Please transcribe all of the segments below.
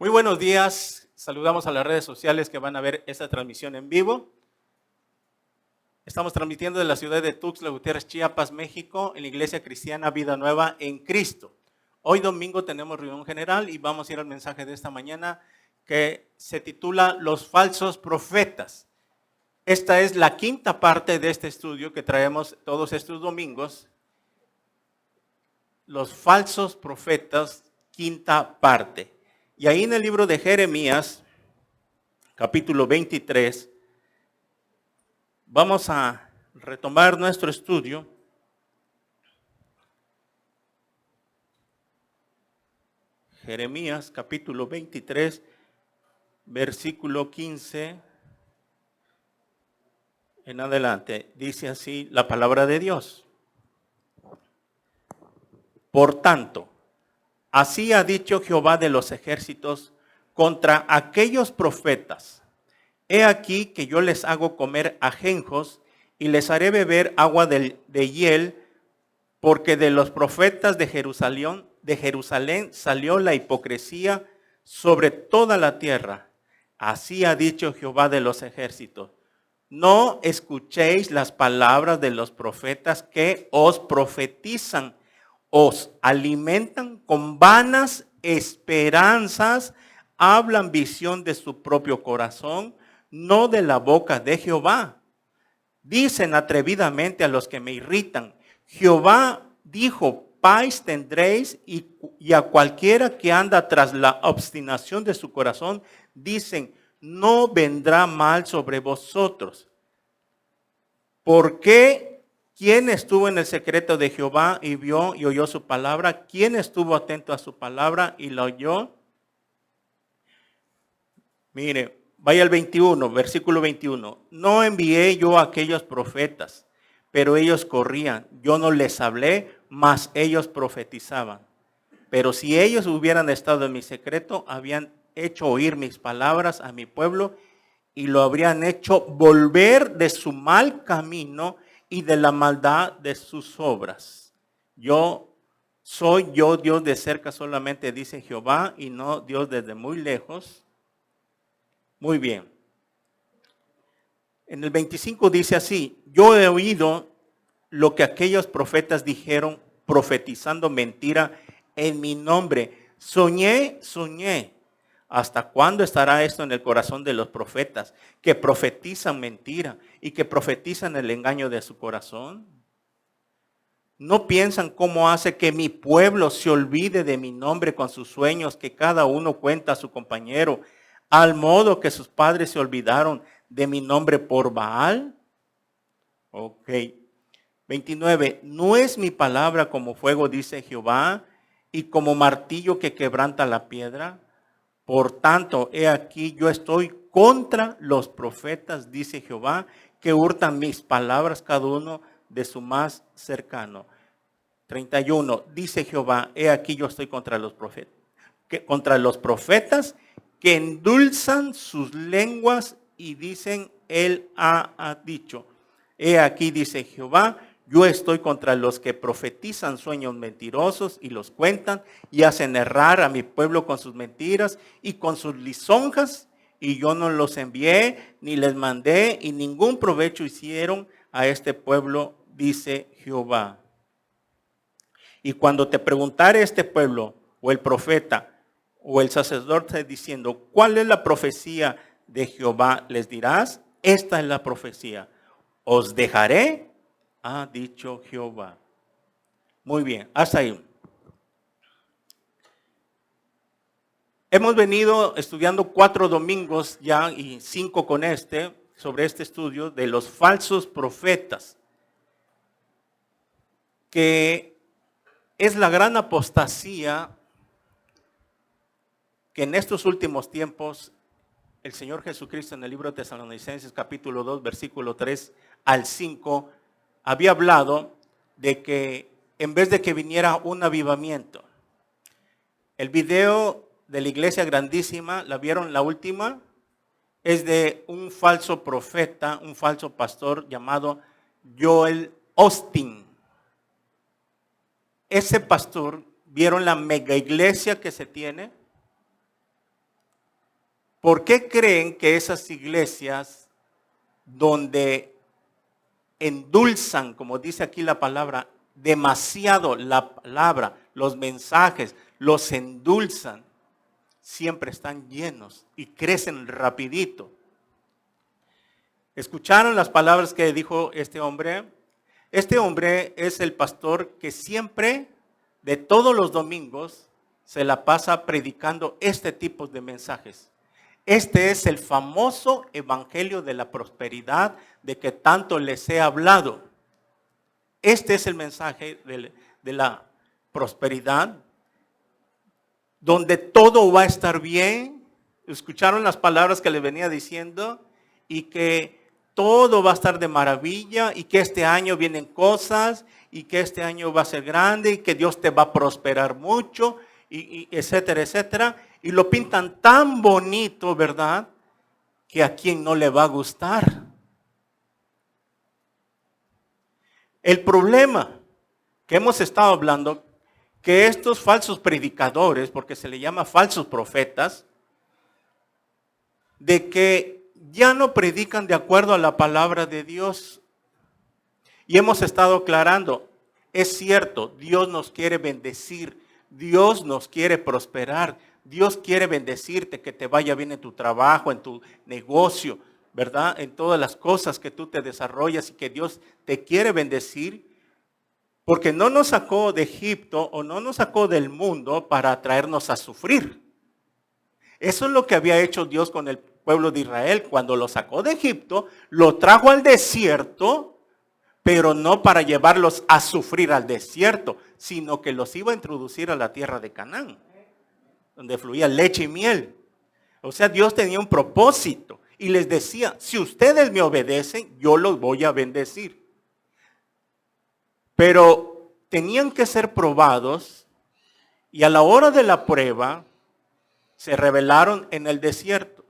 Muy buenos días, saludamos a las redes sociales que van a ver esta transmisión en vivo. Estamos transmitiendo de la ciudad de Tuxtla Gutiérrez, Chiapas, México, en la Iglesia Cristiana Vida Nueva en Cristo. Hoy domingo tenemos reunión general y vamos a ir al mensaje de esta mañana que se titula Los falsos profetas. Esta es la quinta parte de este estudio que traemos todos estos domingos. Los falsos profetas, quinta parte. Y ahí en el libro de Jeremías, capítulo 23, vamos a retomar nuestro estudio. Jeremías, capítulo 23, versículo 15 en adelante. Dice así la palabra de Dios. Por tanto, así ha dicho Jehová de los ejércitos contra aquellos profetas. He aquí que yo les hago comer ajenjos y les haré beber agua de hiel, porque de los profetas de Jerusalén salió la hipocresía sobre toda la tierra. Así ha dicho Jehová de los ejércitos. No escuchéis las palabras de los profetas que os profetizan, os alimentan con vanas esperanzas, hablan visión de su propio corazón, no de la boca de Jehová. Dicen atrevidamente a los que me irritan, Jehová dijo, paz tendréis, y a cualquiera que anda tras la obstinación de su corazón, dicen, no vendrá mal sobre vosotros. ¿Por qué? ¿Quién estuvo en el secreto de Jehová y vio y oyó su palabra? ¿Quién estuvo atento a su palabra y la oyó? Mire, vaya al 21, versículo 21. No envié yo a aquellos profetas, pero ellos corrían. Yo no les hablé, mas ellos profetizaban. Pero si ellos hubieran estado en mi secreto, habían hecho oír mis palabras a mi pueblo y lo habrían hecho volver de su mal camino y de la maldad de sus obras. Soy yo Dios de cerca solamente, dice Jehová, y no Dios desde muy lejos. Muy bien. En el 25 dice así, yo he oído lo que aquellos profetas dijeron profetizando mentira en mi nombre. Soñé. ¿Hasta cuándo estará esto en el corazón de los profetas que profetizan mentira y que profetizan el engaño de su corazón? ¿No piensan cómo hace que mi pueblo se olvide de mi nombre con sus sueños que cada uno cuenta a su compañero, al modo que sus padres se olvidaron de mi nombre por Baal? Ok. 29. ¿No es mi palabra como fuego, dice Jehová, y como martillo que quebranta la piedra? Por tanto, he aquí, yo estoy contra los profetas, dice Jehová, que hurtan mis palabras cada uno de su más cercano. 31, dice Jehová, he aquí yo estoy contra los profetas que endulzan sus lenguas y dicen, él ha dicho. He aquí, dice Jehová, yo estoy contra los que profetizan sueños mentirosos y los cuentan y hacen errar a mi pueblo con sus mentiras y con sus lisonjas, y yo no los envié ni les mandé y ningún provecho hicieron a este pueblo, dice Jehová. Y cuando te preguntare este pueblo o el profeta o el sacerdote diciendo, ¿cuál es la profecía de Jehová? Les dirás, esta es la profecía. Os dejaré, ha dicho Jehová. Muy bien, hasta ahí. Hemos venido estudiando 4 domingos ya y 5 con sobre este estudio de los falsos profetas, que es la gran apostasía que en estos últimos tiempos el Señor Jesucristo en el libro de Tesalonicenses capítulo 2 versículo 3 al 5 había hablado de que en vez de que viniera un avivamiento. El video de la iglesia grandísima, ¿la vieron la última? Es de un falso profeta, un falso pastor llamado Joel Osteen. Ese pastor, ¿vieron la mega iglesia que se tiene? ¿Por qué creen que esas iglesias donde endulzan, como dice aquí la palabra, demasiado la palabra, los mensajes, los endulzan, siempre están llenos y crecen rapidito? ¿Escucharon las palabras que dijo este hombre? Este hombre es el pastor que siempre, de todos los domingos, se la pasa predicando este tipo de mensajes. Este es el famoso evangelio de la prosperidad de que tanto les he hablado. Este es el mensaje de la prosperidad, donde todo va a estar bien. ¿Escucharon las palabras que le venía diciendo? Y que todo va a estar de maravilla y que este año vienen cosas y que este año va a ser grande y que Dios te va a prosperar mucho y etcétera, etcétera. Y lo pintan tan bonito, ¿verdad? Que a quien no le va a gustar. El problema que hemos estado hablando, que estos falsos predicadores, porque se le llama falsos profetas, de que ya no predican de acuerdo a la palabra de Dios. Y hemos estado aclarando, es cierto, Dios nos quiere bendecir, Dios nos quiere prosperar, Dios quiere bendecirte, que te vaya bien en tu trabajo, en tu negocio, ¿verdad? En todas las cosas que tú te desarrollas y que Dios te quiere bendecir, porque no nos sacó de Egipto o no nos sacó del mundo para traernos a sufrir. Eso es lo que había hecho Dios con el pueblo de Israel. Cuando lo sacó de Egipto, lo trajo al desierto, pero no para llevarlos a sufrir al desierto, sino que los iba a introducir a la tierra de Canaán, donde fluía leche y miel. O sea, Dios tenía un propósito y les decía, si ustedes me obedecen, yo los voy a bendecir. Pero tenían que ser probados y a la hora de la prueba se rebelaron en el desierto.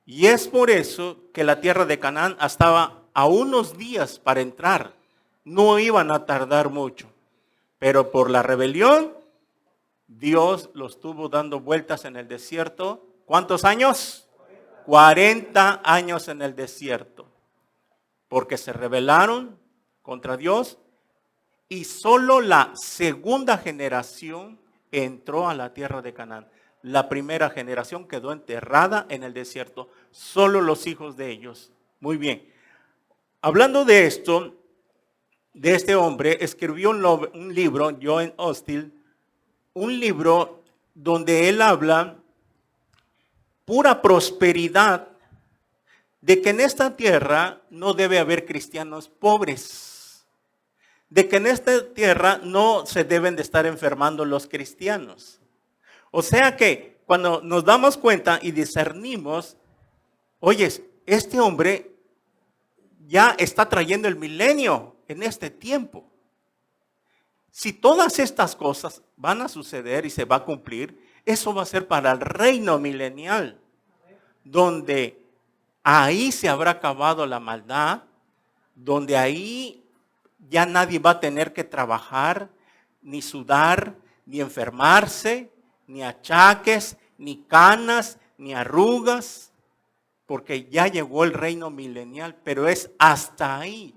Y es por eso que la tierra de Canaán estaba a unos días para entrar. No iban a tardar mucho. Pero por la rebelión, Dios los tuvo dando vueltas en el desierto. ¿Cuántos años? 40 años en el desierto. Porque se rebelaron contra Dios y solo la segunda generación entró a la tierra de Canaán. La primera generación quedó enterrada en el desierto. Solo los hijos de ellos. Muy bien. Hablando de esto, de este hombre, escribió un libro, Joel Osteen, un libro donde él habla pura prosperidad, de que en esta tierra no debe haber cristianos pobres, de que en esta tierra no se deben de estar enfermando los cristianos. O sea que cuando nos damos cuenta y discernimos, oye, este hombre ya está trayendo el milenio en este tiempo. Si todas estas cosas van a suceder y se va a cumplir, eso va a ser para el reino milenial, donde ahí se habrá acabado la maldad, donde ahí ya nadie va a tener que trabajar, ni sudar, ni enfermarse, ni achaques, ni canas, ni arrugas, porque ya llegó el reino milenial, pero es hasta ahí.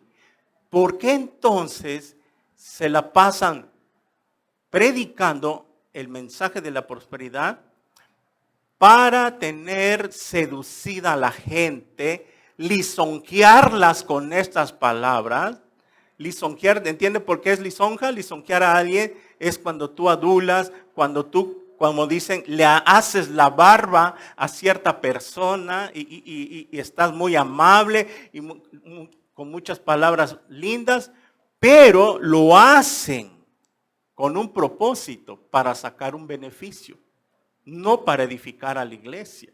¿Por qué entonces se la pasan predicando el mensaje de la prosperidad? Para tener seducida a la gente, lisonjearlas con estas palabras. Lisonjear, ¿entiende por qué es lisonja? Lisonjear a alguien es cuando tú adulas, cuando tú, como dicen, le haces la barba a cierta persona y estás muy amable y con muchas palabras lindas, pero lo hacen con un propósito para sacar un beneficio, no para edificar a la iglesia.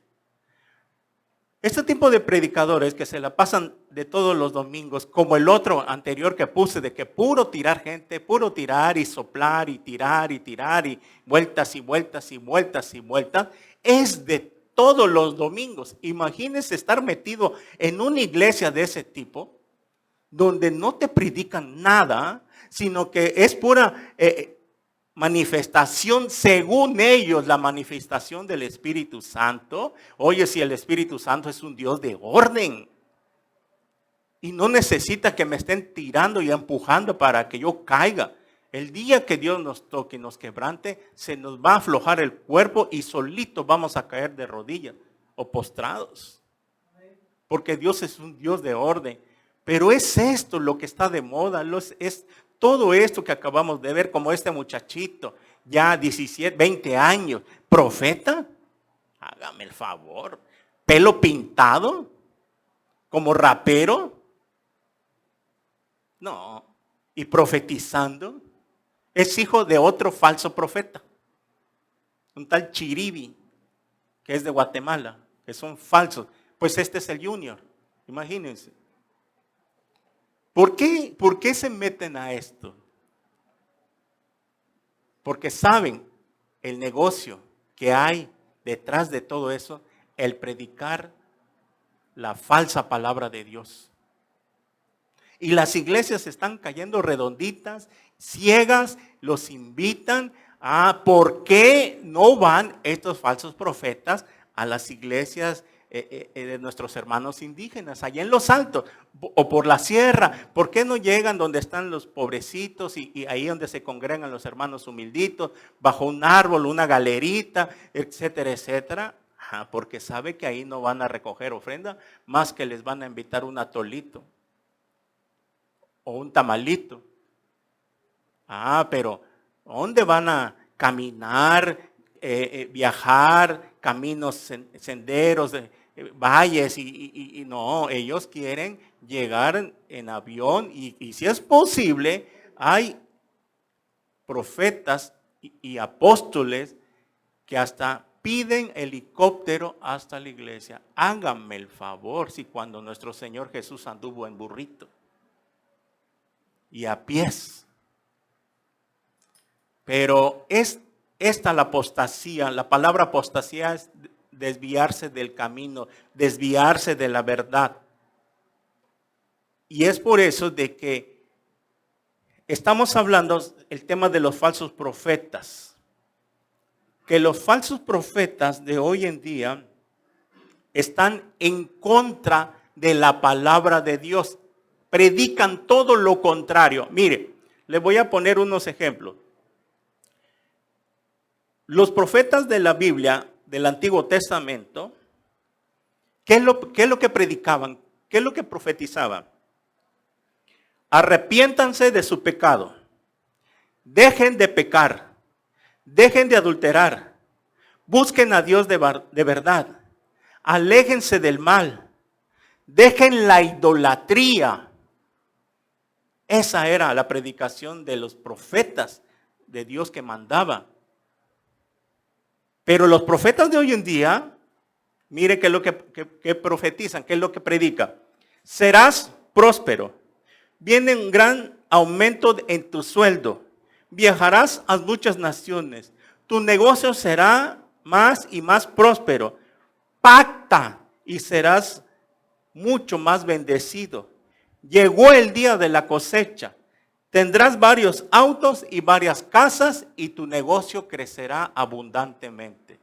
Este tipo de predicadores que se la pasan de todos los domingos, como el otro anterior que puse, de que puro tirar gente, puro tirar y soplar y tirar y vueltas y vueltas y vueltas y vueltas, es de todos los domingos. Imagínense estar metido en una iglesia de ese tipo, donde no te predican nada, sino que es pura manifestación, según ellos, la manifestación del Espíritu Santo. Oye, si el Espíritu Santo es un Dios de orden y no necesita que me estén tirando y empujando para que yo caiga. El día que Dios nos toque y nos quebrante, se nos va a aflojar el cuerpo y solito vamos a caer de rodillas o postrados. Porque Dios es un Dios de orden. Pero es esto lo que está de moda, es todo esto que acabamos de ver, como este muchachito, ya 17, 20 años, profeta, hágame el favor, pelo pintado, como rapero, no, y profetizando, es hijo de otro falso profeta, un tal Chiribi, que es de Guatemala, que son falsos, pues este es el Junior, imagínense. ¿Por qué se meten a esto? Porque saben el negocio que hay detrás de todo eso, el predicar la falsa palabra de Dios. Y las iglesias están cayendo redonditas, ciegas, los invitan a ¿por qué no van estos falsos profetas a las iglesias de nuestros hermanos indígenas, allá en los altos o por la sierra? ¿Por qué no llegan donde están los pobrecitos y ahí donde se congregan los hermanos humilditos, bajo un árbol, una galerita, etcétera, etcétera? Porque sabe que ahí no van a recoger ofrenda, más que les van a invitar un atolito o un tamalito. Pero ¿dónde van a caminar, viajar, caminos, senderos, valles? Y no, ellos quieren llegar en avión y si es posible, hay profetas y apóstoles que hasta piden helicóptero hasta la iglesia. Háganme el favor, si cuando nuestro Señor Jesús anduvo en burrito y a pies. Pero es esta la apostasía. La palabra apostasía es desviarse del camino, desviarse de la verdad. Y es por eso de que estamos hablando el tema de los falsos profetas. Que los falsos profetas de hoy en día están en contra de la palabra de Dios. Predican todo lo contrario. Mire, le voy a poner unos ejemplos. Los profetas de la Biblia, del Antiguo Testamento, ¿qué es lo que predicaban? ¿Qué es lo que profetizaban? Arrepiéntanse de su pecado. Dejen de pecar. Dejen de adulterar. Busquen a Dios de verdad. Aléjense del mal. Dejen la idolatría. Esa era la predicación de los profetas de Dios que mandaba. Pero los profetas de hoy en día, mire qué es lo que profetizan, qué es lo que predican. Serás próspero. Viene un gran aumento en tu sueldo. Viajarás a muchas naciones. Tu negocio será más y más próspero. Pacta y serás mucho más bendecido. Llegó el día de la cosecha. Tendrás varios autos y varias casas y tu negocio crecerá abundantemente.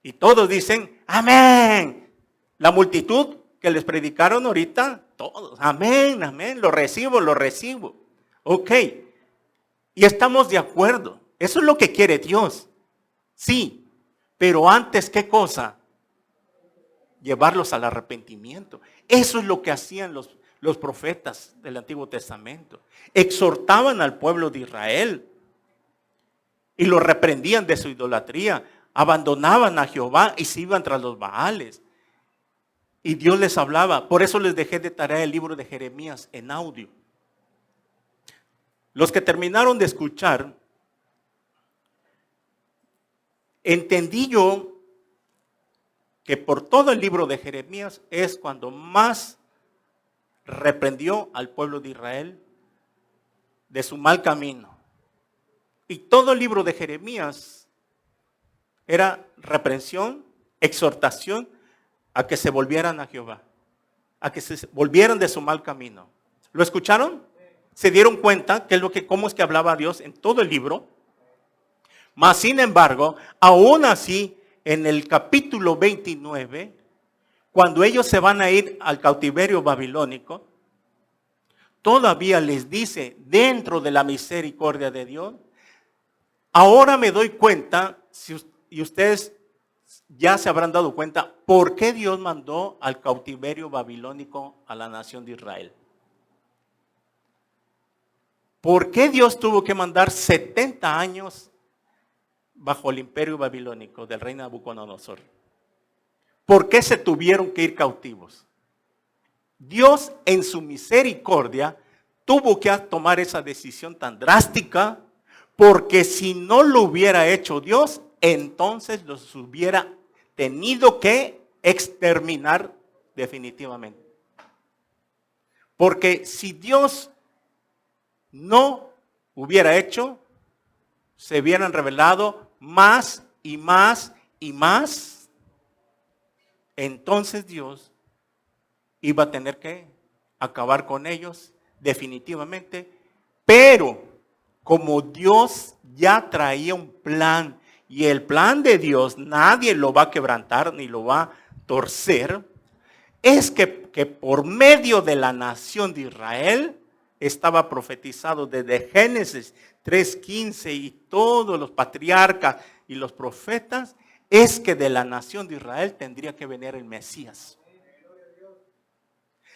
Y todos dicen, amén. La multitud que les predicaron ahorita, todos, amén, amén, lo recibo, lo recibo. Ok, y estamos de acuerdo. Eso es lo que quiere Dios. Sí, pero antes, ¿qué cosa? Llevarlos al arrepentimiento. Eso es lo que hacían los profetas del Antiguo Testamento. Exhortaban al pueblo de Israel y lo reprendían de su idolatría. Abandonaban a Jehová y se iban tras los Baales. Y Dios les hablaba. Por eso les dejé de tarea el libro de Jeremías en audio. Los que terminaron de escuchar, entendí yo que por todo el libro de Jeremías es cuando más reprendió al pueblo de Israel de su mal camino. Y todo el libro de Jeremías era reprensión, exhortación a que se volvieran a Jehová, a que se volvieran de su mal camino. ¿Lo escucharon? se dieron cuenta cómo es que hablaba Dios en todo el libro. Mas, sin embargo, aún así, en el capítulo 29, cuando ellos se van a ir al cautiverio babilónico, todavía les dice, dentro de la misericordia de Dios, ahora me doy cuenta, y ustedes ya se habrán dado cuenta, por qué Dios mandó al cautiverio babilónico a la nación de Israel. ¿Por qué Dios tuvo que mandar 70 años bajo el imperio babilónico del rey Nabucodonosor? ¿Por qué se tuvieron que ir cautivos? Dios en su misericordia tuvo que tomar esa decisión tan drástica, porque si no lo hubiera hecho Dios, entonces los hubiera tenido que exterminar definitivamente. Porque si Dios no hubiera hecho, se hubieran revelado más y más y más, entonces Dios iba a tener que acabar con ellos definitivamente. Pero como Dios ya traía un plan, y el plan de Dios nadie lo va a quebrantar ni lo va a torcer, es que por medio de la nación de Israel, estaba profetizado desde Génesis 3:15 y todos los patriarcas y los profetas, es que de la nación de Israel tendría que venir el Mesías.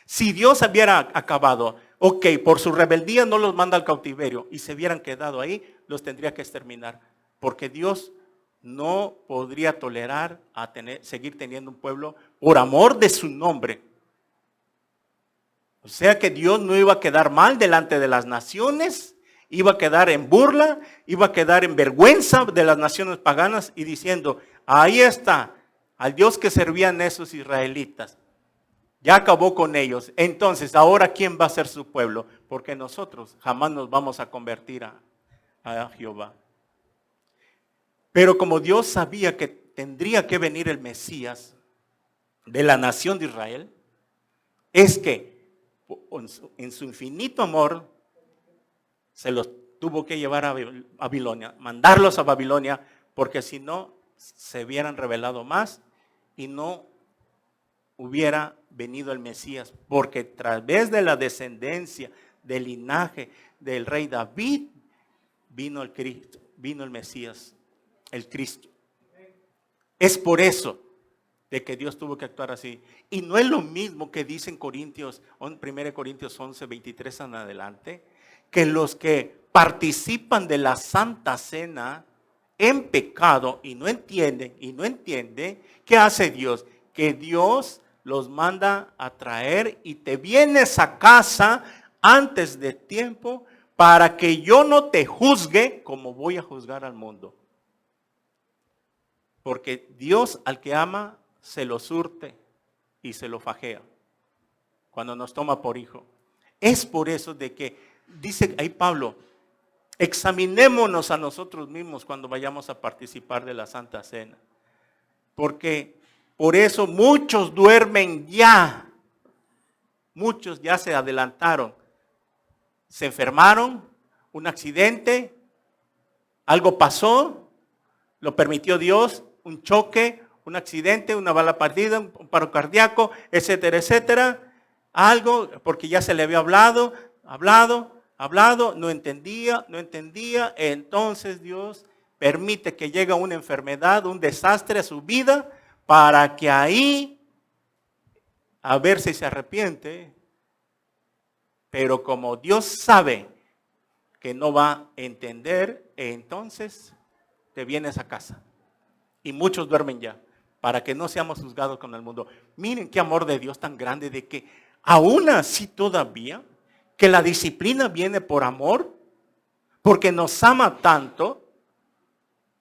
Si Dios hubiera acabado, ok, por su rebeldía no los manda al cautiverio y se hubieran quedado ahí, los tendría que exterminar, porque Dios no podría tolerar seguir teniendo un pueblo por amor de su nombre. O sea que Dios no iba a quedar mal delante de las naciones, iba a quedar en burla, iba a quedar en vergüenza de las naciones paganas y diciendo, ahí está, al Dios que servían esos israelitas, ya acabó con ellos. Entonces, ahora ¿quién va a ser su pueblo? Porque nosotros jamás nos vamos a convertir a Jehová. Pero como Dios sabía que tendría que venir el Mesías de la nación de Israel, es que en su infinito amor se los tuvo que llevar a Babilonia, mandarlos a Babilonia, porque si no se hubieran revelado más y no hubiera venido el Mesías, porque a través de la descendencia del linaje del rey David vino el Cristo, vino el Mesías, el Cristo. Es por eso de que Dios tuvo que actuar así. Y no es lo mismo que dice en 1 Corintios 11, 23 en adelante, que los que participan de la Santa Cena en pecado y no entienden, ¿qué hace Dios? Que Dios los manda a traer y te vienes a casa antes de tiempo para que yo no te juzgue como voy a juzgar al mundo. Porque Dios al que ama se lo surte y se lo fajea cuando nos toma por hijo. Es por eso de que dice ahí Pablo, examinémonos a nosotros mismos cuando vayamos a participar de la Santa Cena. Porque por eso muchos duermen ya. Muchos ya se adelantaron. Se enfermaron, un accidente, algo pasó, lo permitió Dios, un choque, un accidente, una bala perdida, un paro cardíaco, etcétera, etcétera. Algo, porque ya se le había hablado, no entendía. Entonces Dios permite que llegue una enfermedad, un desastre a su vida, para que ahí, a ver si se arrepiente. Pero como Dios sabe que no va a entender, entonces te vienes a casa. Y muchos duermen ya, para que no seamos juzgados con el mundo. Miren qué amor de Dios tan grande, de que aún así todavía, que la disciplina viene por amor, porque nos ama tanto.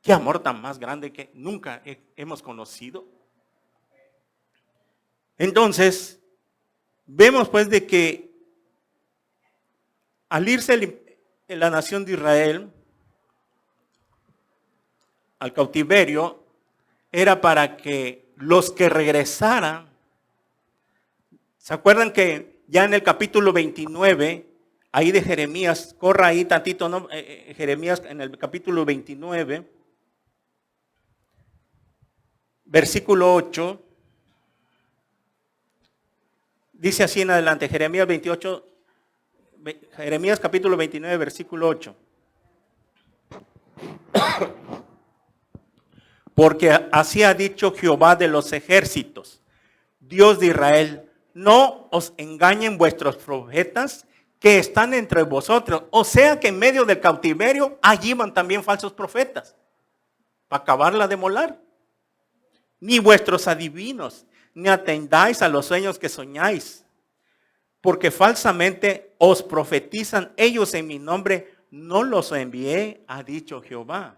Qué amor tan más grande que nunca hemos conocido. Entonces, vemos pues de que al irse la nación de Israel al cautiverio, era para que los que regresaran, ¿se acuerdan que ya en el capítulo 29 ahí de Jeremías, corra ahí tantito, ¿no? Jeremías en el capítulo 29, versículo 8, dice así en adelante, Jeremías 28, Jeremías capítulo 29, versículo 8. Porque así ha dicho Jehová de los ejércitos, Dios de Israel, no os engañen vuestros profetas que están entre vosotros. O sea que en medio del cautiverio, allí van también falsos profetas, para acabarla de molar. Ni vuestros adivinos, ni atendáis a los sueños que soñáis, porque falsamente os profetizan ellos en mi nombre, no los envié, ha dicho Jehová.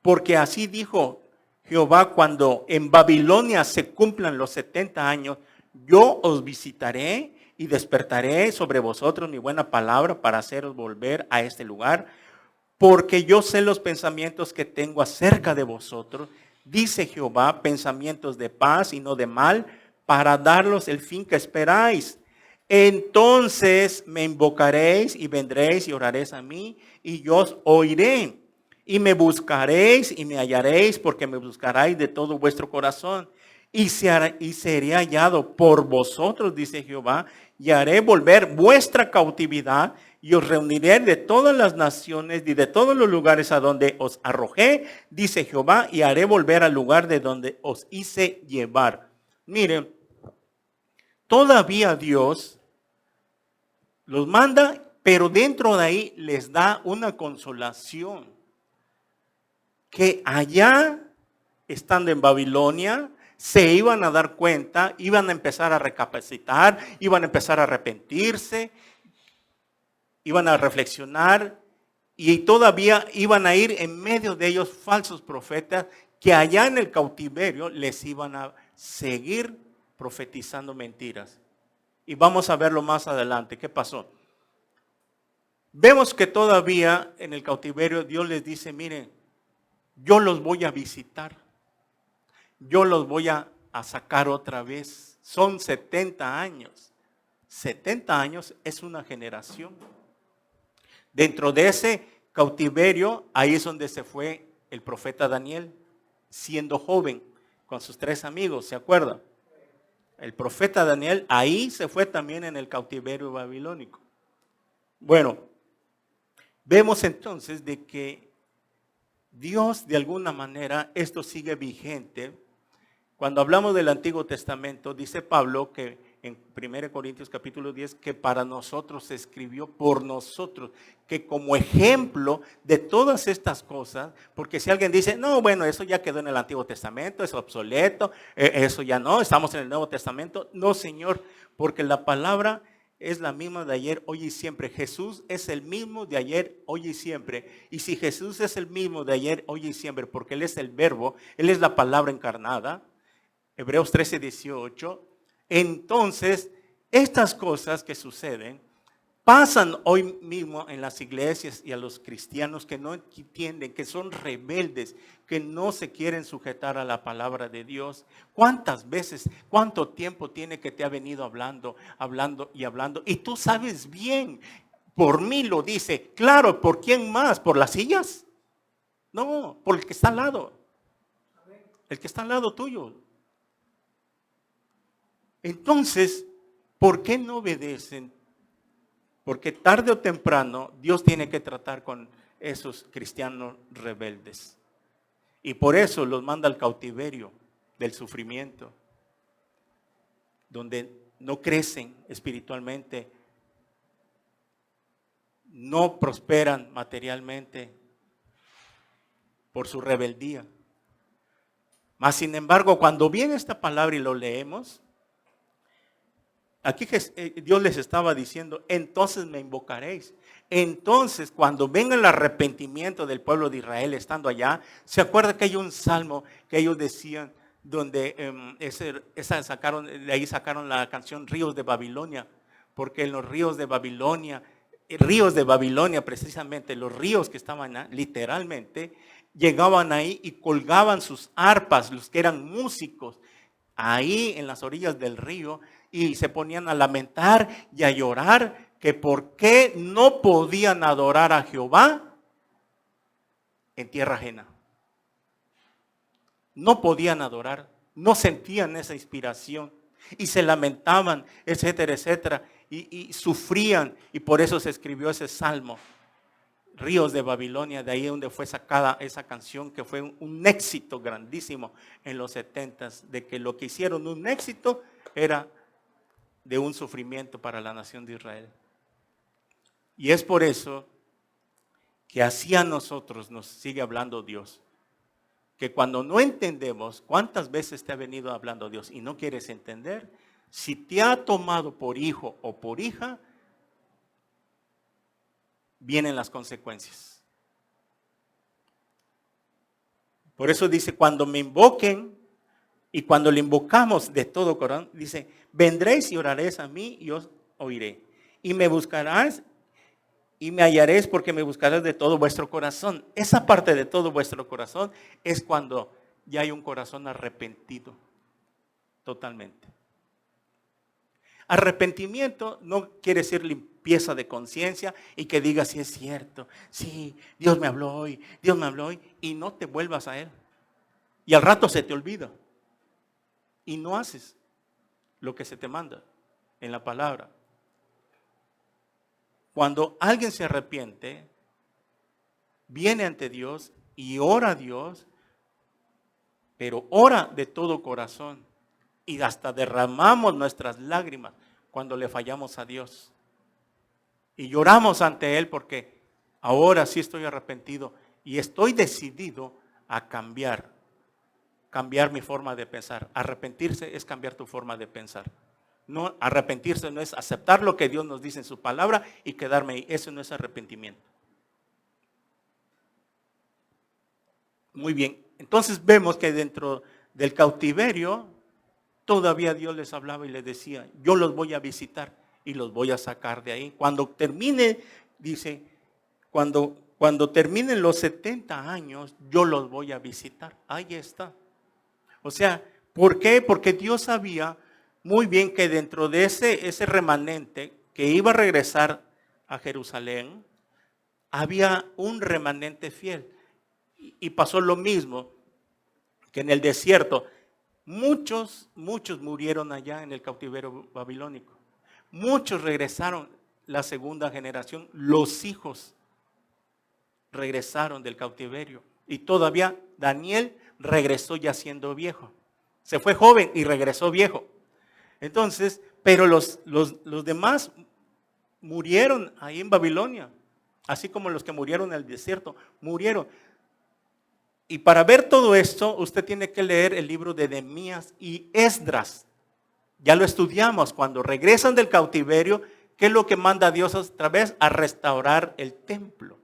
Porque así dijo Jehová, cuando en Babilonia se cumplan los 70 años, yo os visitaré y despertaré sobre vosotros mi buena palabra para haceros volver a este lugar, porque yo sé los pensamientos que tengo acerca de vosotros, dice Jehová, pensamientos de paz y no de mal, para daros el fin que esperáis. Entonces me invocaréis y vendréis y oraréis a mí, y yo os oiré. Y me buscaréis y me hallaréis, porque me buscaréis de todo vuestro corazón. Y seré hallado por vosotros, dice Jehová, y haré volver vuestra cautividad, y os reuniré de todas las naciones y de todos los lugares a donde os arrojé, dice Jehová, y haré volver al lugar de donde os hice llevar. Miren, todavía Dios los manda, pero dentro de ahí les da una consolación. Que allá, estando en Babilonia, se iban a dar cuenta, iban a empezar a recapacitar, iban a empezar a arrepentirse, iban a reflexionar y todavía iban a ir en medio de ellos falsos profetas que allá en el cautiverio les iban a seguir profetizando mentiras. Y vamos a verlo más adelante. ¿Qué pasó? Vemos que todavía en el cautiverio Dios les dice, miren, yo los voy a visitar. Yo los voy a sacar otra vez. Son 70 años. 70 años es una generación. Dentro de ese cautiverio, ahí es donde se fue el profeta Daniel, siendo joven, con sus 3 amigos, ¿se acuerdan? El profeta Daniel ahí se fue también en el cautiverio babilónico. Bueno, vemos entonces de que Dios, de alguna manera, esto sigue vigente. Cuando hablamos del Antiguo Testamento, dice Pablo que en 1 Corintios capítulo 10, que para nosotros se escribió por nosotros, que como ejemplo de todas estas cosas, porque si alguien dice, no, bueno, eso ya quedó en el Antiguo Testamento, es obsoleto, eso ya no, estamos en el Nuevo Testamento. No, Señor, porque la palabra es la misma de ayer, hoy y siempre. Jesús es el mismo de ayer, hoy y siempre. Y si Jesús es el mismo de ayer, hoy y siempre, porque Él es el verbo, Él es la palabra encarnada, Hebreos 13:18, entonces estas cosas que suceden pasan hoy mismo en las iglesias y a los cristianos que no entienden, que son rebeldes, que no se quieren sujetar a la palabra de Dios. ¿Cuántas veces, cuánto tiempo tiene que te ha venido hablando y hablando? Y tú sabes bien, por mí lo dice. Claro, ¿por quién más? ¿Por las sillas? No, por el que está al lado. El que está al lado tuyo. Entonces, ¿por qué no obedecen? Porque tarde o temprano Dios tiene que tratar con esos cristianos rebeldes. Y por eso los manda al cautiverio del sufrimiento, donde no crecen espiritualmente, no prosperan materialmente por su rebeldía. Mas sin embargo, cuando viene esta palabra y lo leemos, aquí Dios les estaba diciendo, entonces me invocaréis. Entonces, cuando venga el arrepentimiento del pueblo de Israel estando allá, ¿se acuerda que hay un salmo que ellos decían, donde de ahí sacaron la canción Ríos de Babilonia? Porque en los ríos de Babilonia precisamente, los ríos que estaban literalmente, llegaban ahí y colgaban sus arpas, los que eran músicos, ahí en las orillas del río, y se ponían a lamentar y a llorar que por qué no podían adorar a Jehová en tierra ajena. No podían adorar, no sentían esa inspiración y se lamentaban, etcétera, etcétera, y sufrían, y por eso se escribió ese salmo, Ríos de Babilonia, de ahí donde fue sacada esa canción que fue un éxito grandísimo en los 70s, de que lo que hicieron un éxito era de un sufrimiento para la nación de Israel. Y es por eso que así a nosotros nos sigue hablando Dios. Que cuando no entendemos, ¿cuántas veces te ha venido hablando Dios y no quieres entender? Si te ha tomado por hijo o por hija, vienen las consecuencias. Por eso dice, cuando me invoquen y cuando le invocamos de todo corazón, dice, vendréis y oraréis a mí y os oiré. Y me buscarás y me hallaréis porque me buscarás de todo vuestro corazón. Esa parte de todo vuestro corazón es cuando ya hay un corazón arrepentido totalmente. Arrepentimiento no quiere decir limpieza de conciencia y que digas si es cierto, sí, Dios me habló hoy, y no te vuelvas a Él. Y al rato se te olvida y no haces lo que se te manda en la palabra. Cuando alguien se arrepiente, viene ante Dios y ora a Dios, pero ora de todo corazón. Y hasta derramamos nuestras lágrimas cuando le fallamos a Dios. Y lloramos ante Él porque ahora sí estoy arrepentido y estoy decidido a cambiar mi forma de pensar. Arrepentirse es cambiar tu forma de pensar. No, arrepentirse no es aceptar lo que Dios nos dice en su palabra y quedarme ahí. Eso no es arrepentimiento. Muy bien. Entonces vemos que dentro del cautiverio todavía Dios les hablaba y les decía, yo los voy a visitar y los voy a sacar de ahí. Cuando termine, dice, cuando terminen los 70 años, yo los voy a visitar. Ahí está. O sea, ¿por qué? Porque Dios sabía muy bien que dentro de ese remanente que iba a regresar a Jerusalén, había un remanente fiel. Y pasó lo mismo que en el desierto. Muchos murieron allá en el cautiverio babilónico. Muchos regresaron, la segunda generación, los hijos regresaron del cautiverio. Y todavía Daniel regresó ya siendo viejo. Se fue joven y regresó viejo. Entonces, pero los demás murieron ahí en Babilonia. Así como los que murieron en el desierto, murieron. Y para ver todo esto, usted tiene que leer el libro de Nehemías y Esdras. Ya lo estudiamos, cuando regresan del cautiverio, ¿qué es lo que manda Dios otra vez? A restaurar el templo.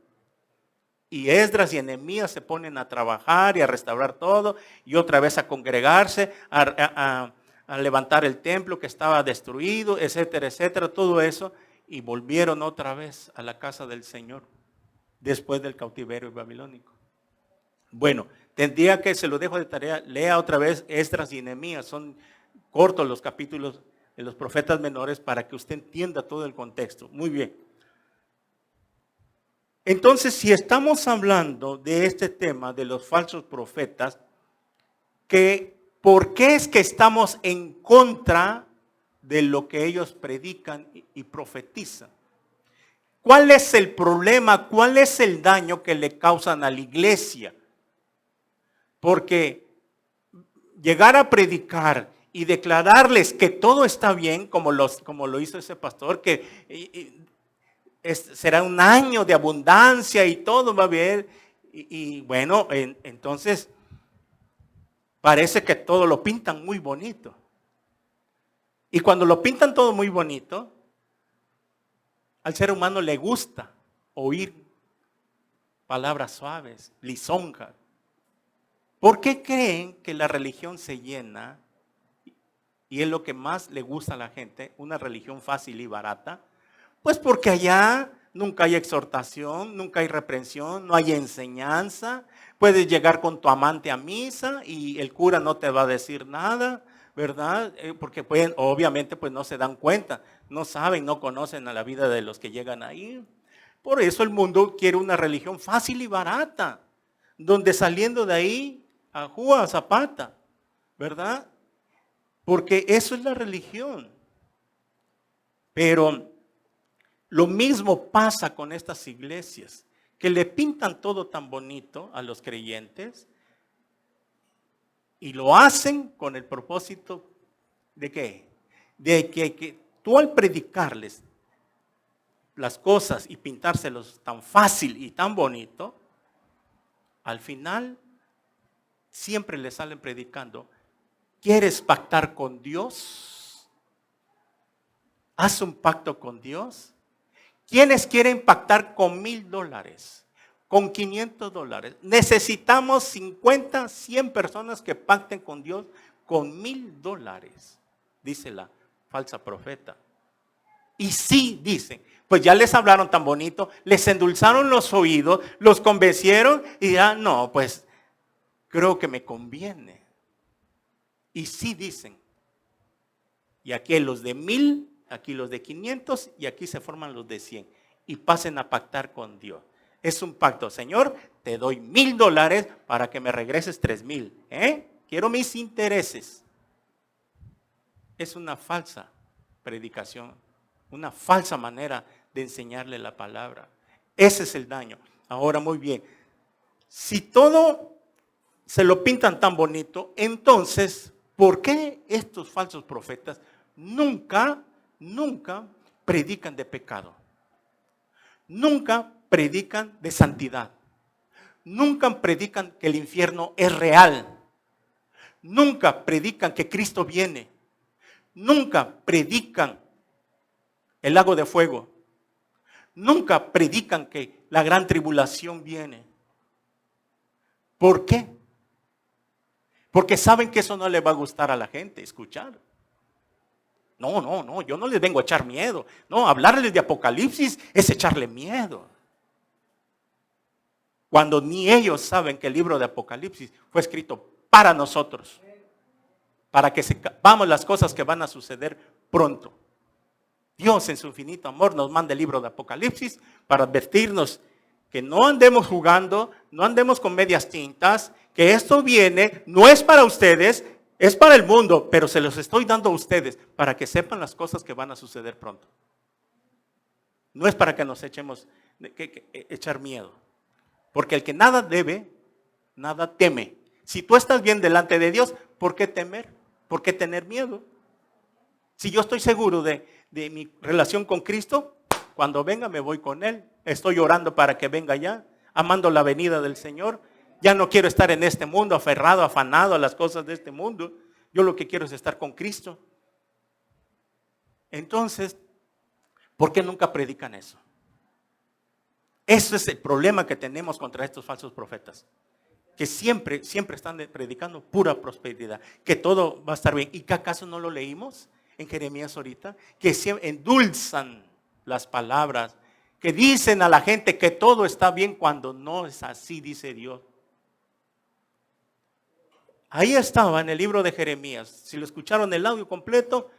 Y Esdras y Nehemías se ponen a trabajar y a restaurar todo, y otra vez a congregarse, a levantar el templo que estaba destruido, etcétera, etcétera, todo eso, y volvieron otra vez a la casa del Señor, después del cautiverio babilónico. Bueno, tendría que, se lo dejo de tarea, lea otra vez Esdras y Nehemías, son cortos los capítulos de los profetas menores para que usted entienda todo el contexto. Muy bien. Entonces, si estamos hablando de este tema de los falsos profetas, ¿por qué es que estamos en contra de lo que ellos predican y profetizan? ¿Cuál es el problema? ¿Cuál es el daño que le causan a la iglesia? Porque llegar a predicar y declararles que todo está bien, como lo hizo ese pastor, que será un año de abundancia y todo va a haber, y bueno, entonces parece que todo lo pintan muy bonito. Y cuando lo pintan todo muy bonito, al ser humano le gusta oír palabras suaves, lisonjas. ¿Por qué creen que la religión se llena? Y es lo que más le gusta a la gente, una religión fácil y barata. Pues porque allá nunca hay exhortación, nunca hay reprensión, no hay enseñanza. Puedes llegar con tu amante a misa y el cura no te va a decir nada. ¿verdad? Porque pueden, obviamente pues no se dan cuenta, no saben, no conocen a la vida de los que llegan ahí. Por eso el mundo quiere una religión fácil y barata, donde saliendo de ahí, a zapata, ¿verdad? Porque eso es la religión. Pero lo mismo pasa con estas iglesias, que le pintan todo tan bonito a los creyentes y lo hacen con el propósito de ¿qué? De que tú al predicarles las cosas y pintárselos tan fácil y tan bonito, al final siempre le salen predicando, ¿quieres pactar con Dios? ¿Haz un pacto con Dios? ¿Quiénes quieren pactar con $1,000? Con $500. Necesitamos 50, 100 personas que pacten con Dios con $1,000, dice la falsa profeta. Y sí, dicen, pues ya les hablaron tan bonito, les endulzaron los oídos, los convencieron y ya no, pues creo que me conviene. Y sí dicen, y aquí los de 1,000, aquí los de 500 y aquí se forman los de 100 y pasen a pactar con Dios. Es un pacto, Señor, te doy $1,000 para que me regreses 3,000. Quiero mis intereses. Es una falsa predicación, una falsa manera de enseñarle la palabra. Ese es el daño. Ahora, muy bien, si todo se lo pintan tan bonito, entonces, ¿por qué estos falsos profetas nunca predican de pecado? Nunca predican de santidad. Nunca predican que el infierno es real. Nunca predican que Cristo viene. Nunca predican el lago de fuego. Nunca predican que la gran tribulación viene. ¿Por qué? Porque saben que eso no le va a gustar a la gente escuchar. No, yo no les vengo a echar miedo. No, hablarles de Apocalipsis es echarle miedo. Cuando ni ellos saben que el libro de Apocalipsis fue escrito para nosotros. Para que sepamos las cosas que van a suceder pronto. Dios en su infinito amor nos manda el libro de Apocalipsis para advertirnos que no andemos jugando, no andemos con medias tintas, que esto viene, no es para ustedes, es para el mundo, pero se los estoy dando a ustedes para que sepan las cosas que van a suceder pronto. No es para que nos echemos, echar miedo. Porque el que nada debe, nada teme. Si tú estás bien delante de Dios, ¿por qué temer? ¿Por qué tener miedo? Si yo estoy seguro de mi relación con Cristo, cuando venga me voy con Él. Estoy orando para que venga ya, amando la venida del Señor. Ya no quiero estar en este mundo aferrado, afanado a las cosas de este mundo. Yo lo que quiero es estar con Cristo. Entonces, ¿por qué nunca predican eso? Ese es el problema que tenemos contra estos falsos profetas. Que siempre están predicando pura prosperidad. Que todo va a estar bien. ¿Y que acaso no lo leímos en Jeremías ahorita? Que endulzan las palabras. Que dicen a la gente que todo está bien cuando no es así, dice Dios. Ahí estaba en el libro de Jeremías. Si lo escucharon el audio completo,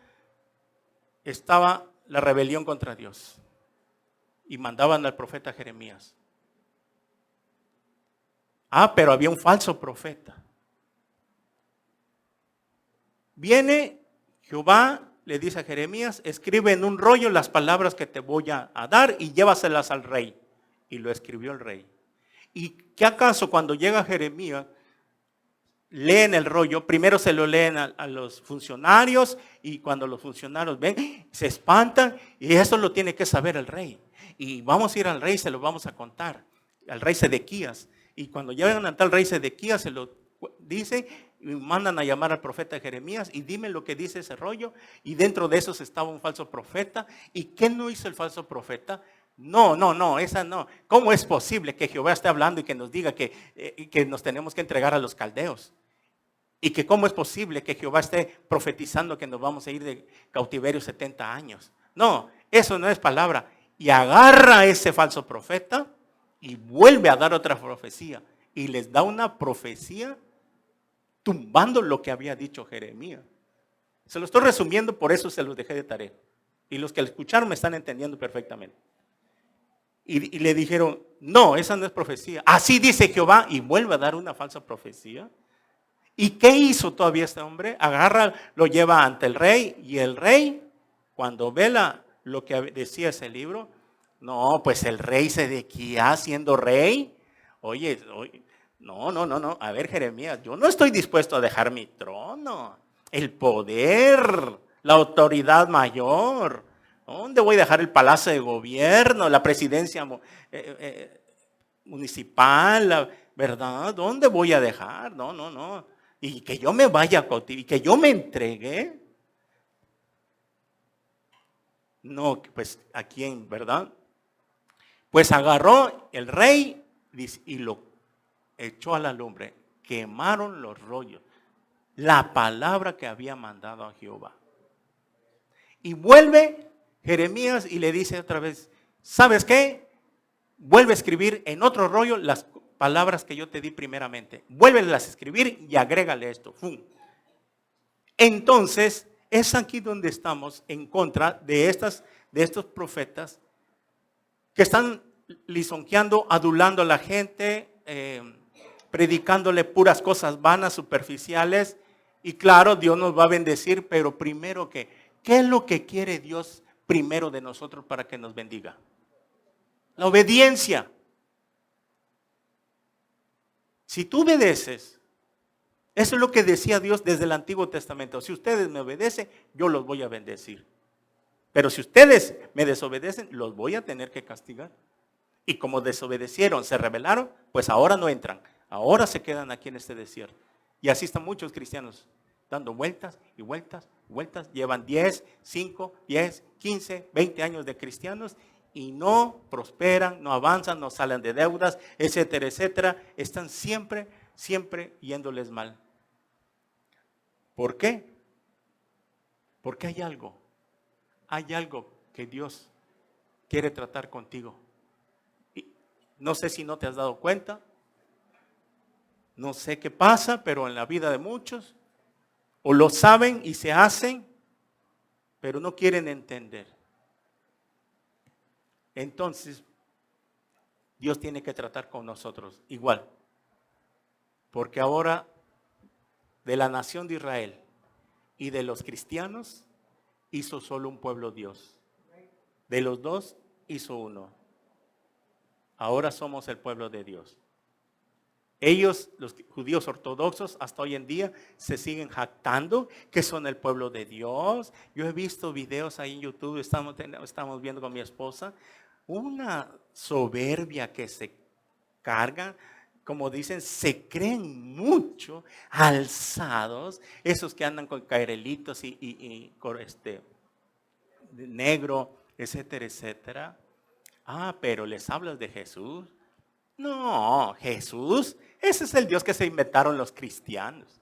estaba la rebelión contra Dios. Y mandaban al profeta Jeremías. Pero había un falso profeta. Viene Jehová, le dice a Jeremías, escribe en un rollo las palabras que te voy a dar y llévaselas al rey. Y lo escribió el rey. ¿Y qué acaso cuando llega Jeremías, leen el rollo? Primero se lo leen a los funcionarios y cuando los funcionarios ven, se espantan y eso lo tiene que saber el rey. Y vamos a ir al rey, se lo vamos a contar, al rey Sedequías. Y cuando llegan a tal rey Sedequías, se lo dicen y mandan a llamar al profeta Jeremías y dime lo que dice ese rollo. Y dentro de esos estaba un falso profeta. ¿Y qué no hizo el falso profeta? No, esa no. ¿Cómo es posible que Jehová esté hablando y que nos diga que nos tenemos que entregar a los caldeos? Y que cómo es posible que Jehová esté profetizando que nos vamos a ir de cautiverio 70 años. No, eso no es palabra. Y agarra a ese falso profeta y vuelve a dar otra profecía. Y les da una profecía tumbando lo que había dicho Jeremías. Se lo estoy resumiendo, por eso se los dejé de tarea. Y los que lo escucharon me están entendiendo perfectamente. Y le dijeron, no, esa no es profecía. Así dice Jehová, y vuelve a dar una falsa profecía. ¿Y qué hizo todavía este hombre? Agarra, lo lleva ante el rey, y el rey, cuando ve lo que decía ese libro, no, pues el rey Sedequías siendo rey, oye, no, a ver, Jeremías, yo no estoy dispuesto a dejar mi trono, el poder, la autoridad mayor. ¿Dónde voy a dejar el palacio de gobierno, la presidencia municipal, verdad? ¿Dónde voy a dejar? No. Y que yo me vaya a cautivar, y que yo me entregue. No, pues a quién, ¿verdad? Pues agarró el rey y lo echó a la lumbre. Quemaron los rollos. La palabra que había mandado a Jehová. Y vuelve Jeremías y le dice otra vez, ¿sabes qué? Vuelve a escribir en otro rollo las palabras que yo te di primeramente. Vuélvelas a escribir y agrégale esto. ¡Fum! Entonces, es aquí donde estamos en contra de estos profetas que están lisonjeando, adulando a la gente, predicándole puras cosas vanas, superficiales. Y claro, Dios nos va a bendecir, pero primero ¿qué es lo que quiere Dios primero de nosotros para que nos bendiga? La obediencia. Si tú obedeces, eso es lo que decía Dios desde el Antiguo Testamento. Si ustedes me obedecen, yo los voy a bendecir. Pero si ustedes me desobedecen, los voy a tener que castigar. Y como desobedecieron, se rebelaron, pues ahora no entran. Ahora se quedan aquí en este desierto. Y así están muchos cristianos dando vueltas y vueltas, vueltas. Llevan 10, 5, 10, 15, 20 años de cristianos y no prosperan, no avanzan, no salen de deudas, etcétera, etcétera. Están siempre yéndoles mal. ¿Por qué? Porque hay algo que Dios quiere tratar contigo. Y no sé si no te has dado cuenta, no sé qué pasa, pero en la vida de muchos, o lo saben y se hacen, pero no quieren entender. Entonces, Dios tiene que tratar con nosotros igual. Porque ahora de la nación de Israel y de los cristianos hizo solo un pueblo Dios. De los dos hizo uno. Ahora somos el pueblo de Dios. Ellos, los judíos ortodoxos, hasta hoy en día se siguen jactando que son el pueblo de Dios. Yo he visto videos ahí en YouTube, estamos viendo con mi esposa, una soberbia que se carga, como dicen, se creen mucho, alzados, esos que andan con cairelitos y con negro, etcétera, etcétera. Pero les hablas de Jesús. No, Jesús, ese es el Dios que se inventaron los cristianos.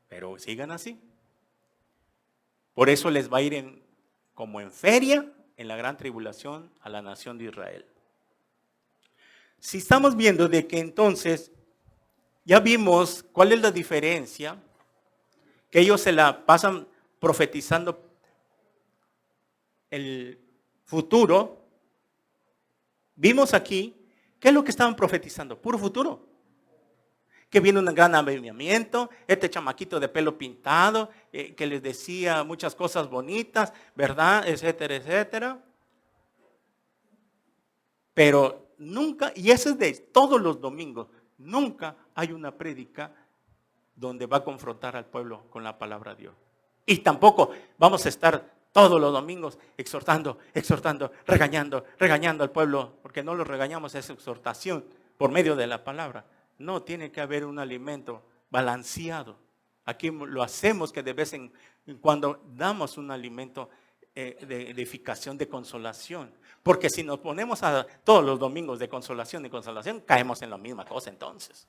Pero sigan así. Por eso les va a ir como en feria, en la gran tribulación, a la nación de Israel. Si estamos viendo de que entonces, ya vimos cuál es la diferencia, que ellos se la pasan profetizando el futuro. Vimos aquí, ¿qué es lo que estaban profetizando? Puro futuro. Que viene un gran avivamiento, este chamaquito de pelo pintado, que les decía muchas cosas bonitas, ¿verdad? Etcétera, etcétera. Pero nunca, y eso es de todos los domingos, nunca hay una prédica donde va a confrontar al pueblo con la palabra de Dios. Y tampoco vamos a estar todos los domingos exhortando, regañando al pueblo, porque no lo regañamos, es exhortación por medio de la palabra. No, tiene que haber un alimento balanceado. Aquí lo hacemos que de vez en cuando damos un alimento de edificación, de consolación. Porque si nos ponemos a todos los domingos de consolación y consolación, caemos en la misma cosa entonces.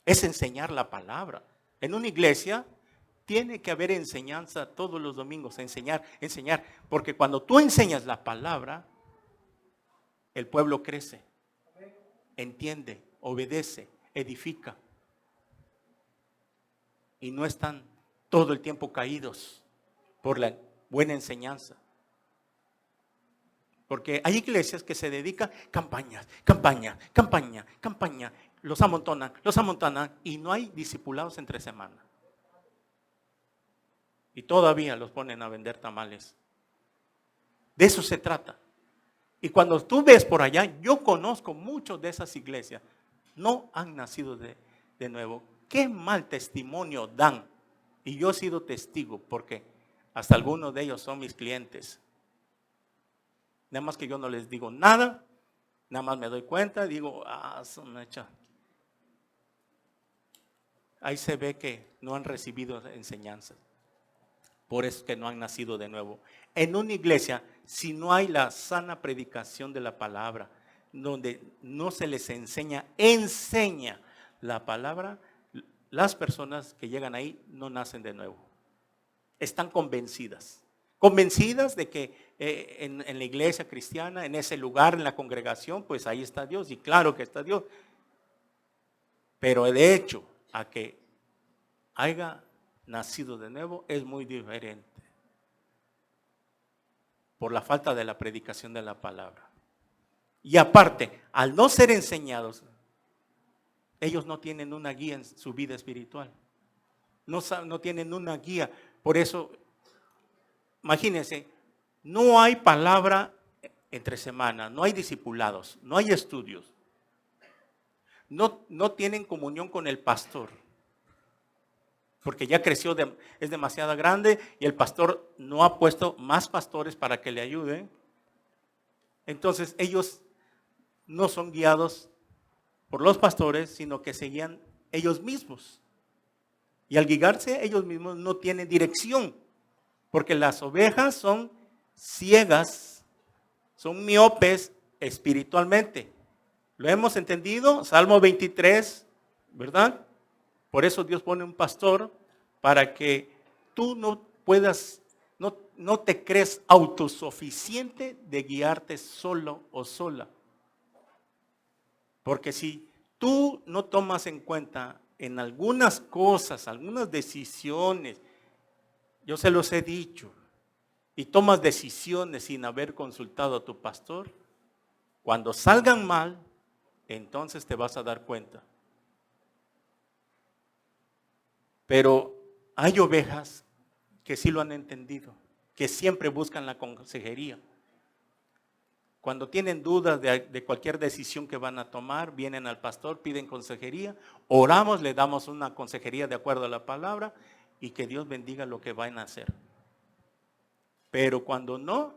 Es enseñar la palabra. En una iglesia tiene que haber enseñanza todos los domingos, enseñar. Porque cuando tú enseñas la palabra, el pueblo crece, entiende, obedece, edifica. y no están todo el tiempo caídos por la buena enseñanza. Porque hay iglesias que se dedican campañas, campaña, los amontonan y no hay discipulados entre semana. Y todavía los ponen a vender tamales. De eso se trata. Y cuando tú ves por allá, yo conozco muchos de esas iglesias, no han nacido de nuevo. Qué mal testimonio dan. Y yo he sido testigo porque hasta algunos de ellos son mis clientes. Nada más que yo no les digo nada, nada más me doy cuenta, digo, son hechas. Ahí se ve que no han recibido enseñanzas. Por eso es que no han nacido de nuevo. En una iglesia, si no hay la sana predicación de la palabra, donde no se les enseña la palabra, las personas que llegan ahí no nacen de nuevo. Están convencidas de que en la iglesia cristiana, en ese lugar, en la congregación, pues ahí está Dios, y claro que está Dios. Pero de hecho, a que haya nacido de nuevo es muy diferente. Por la falta de la predicación de la palabra. Y aparte, al no ser enseñados, ellos no tienen una guía en su vida espiritual. No tienen una guía. Por eso, imagínense, no hay palabra entre semana, no hay discipulados, no hay estudios. No tienen comunión con el pastor. Porque ya creció, es demasiado grande y el pastor no ha puesto más pastores para que le ayuden. Entonces ellos no son guiados por los pastores, sino que se guían ellos mismos. Y al guiarse ellos mismos no tienen dirección, porque las ovejas son ciegas, son miopes espiritualmente. ¿Lo hemos entendido? Salmo 23, ¿verdad? Por eso Dios pone un pastor para que tú no puedas, no te crees autosuficiente de guiarte solo o sola. Porque si tú no tomas en cuenta en algunas cosas, algunas decisiones, yo se los he dicho, y tomas decisiones sin haber consultado a tu pastor, cuando salgan mal, entonces te vas a dar cuenta. Pero hay ovejas que sí lo han entendido, que siempre buscan la consejería. Cuando tienen dudas de cualquier decisión que van a tomar, vienen al pastor, piden consejería, oramos, le damos una consejería de acuerdo a la palabra y que Dios bendiga lo que van a hacer. Pero cuando no,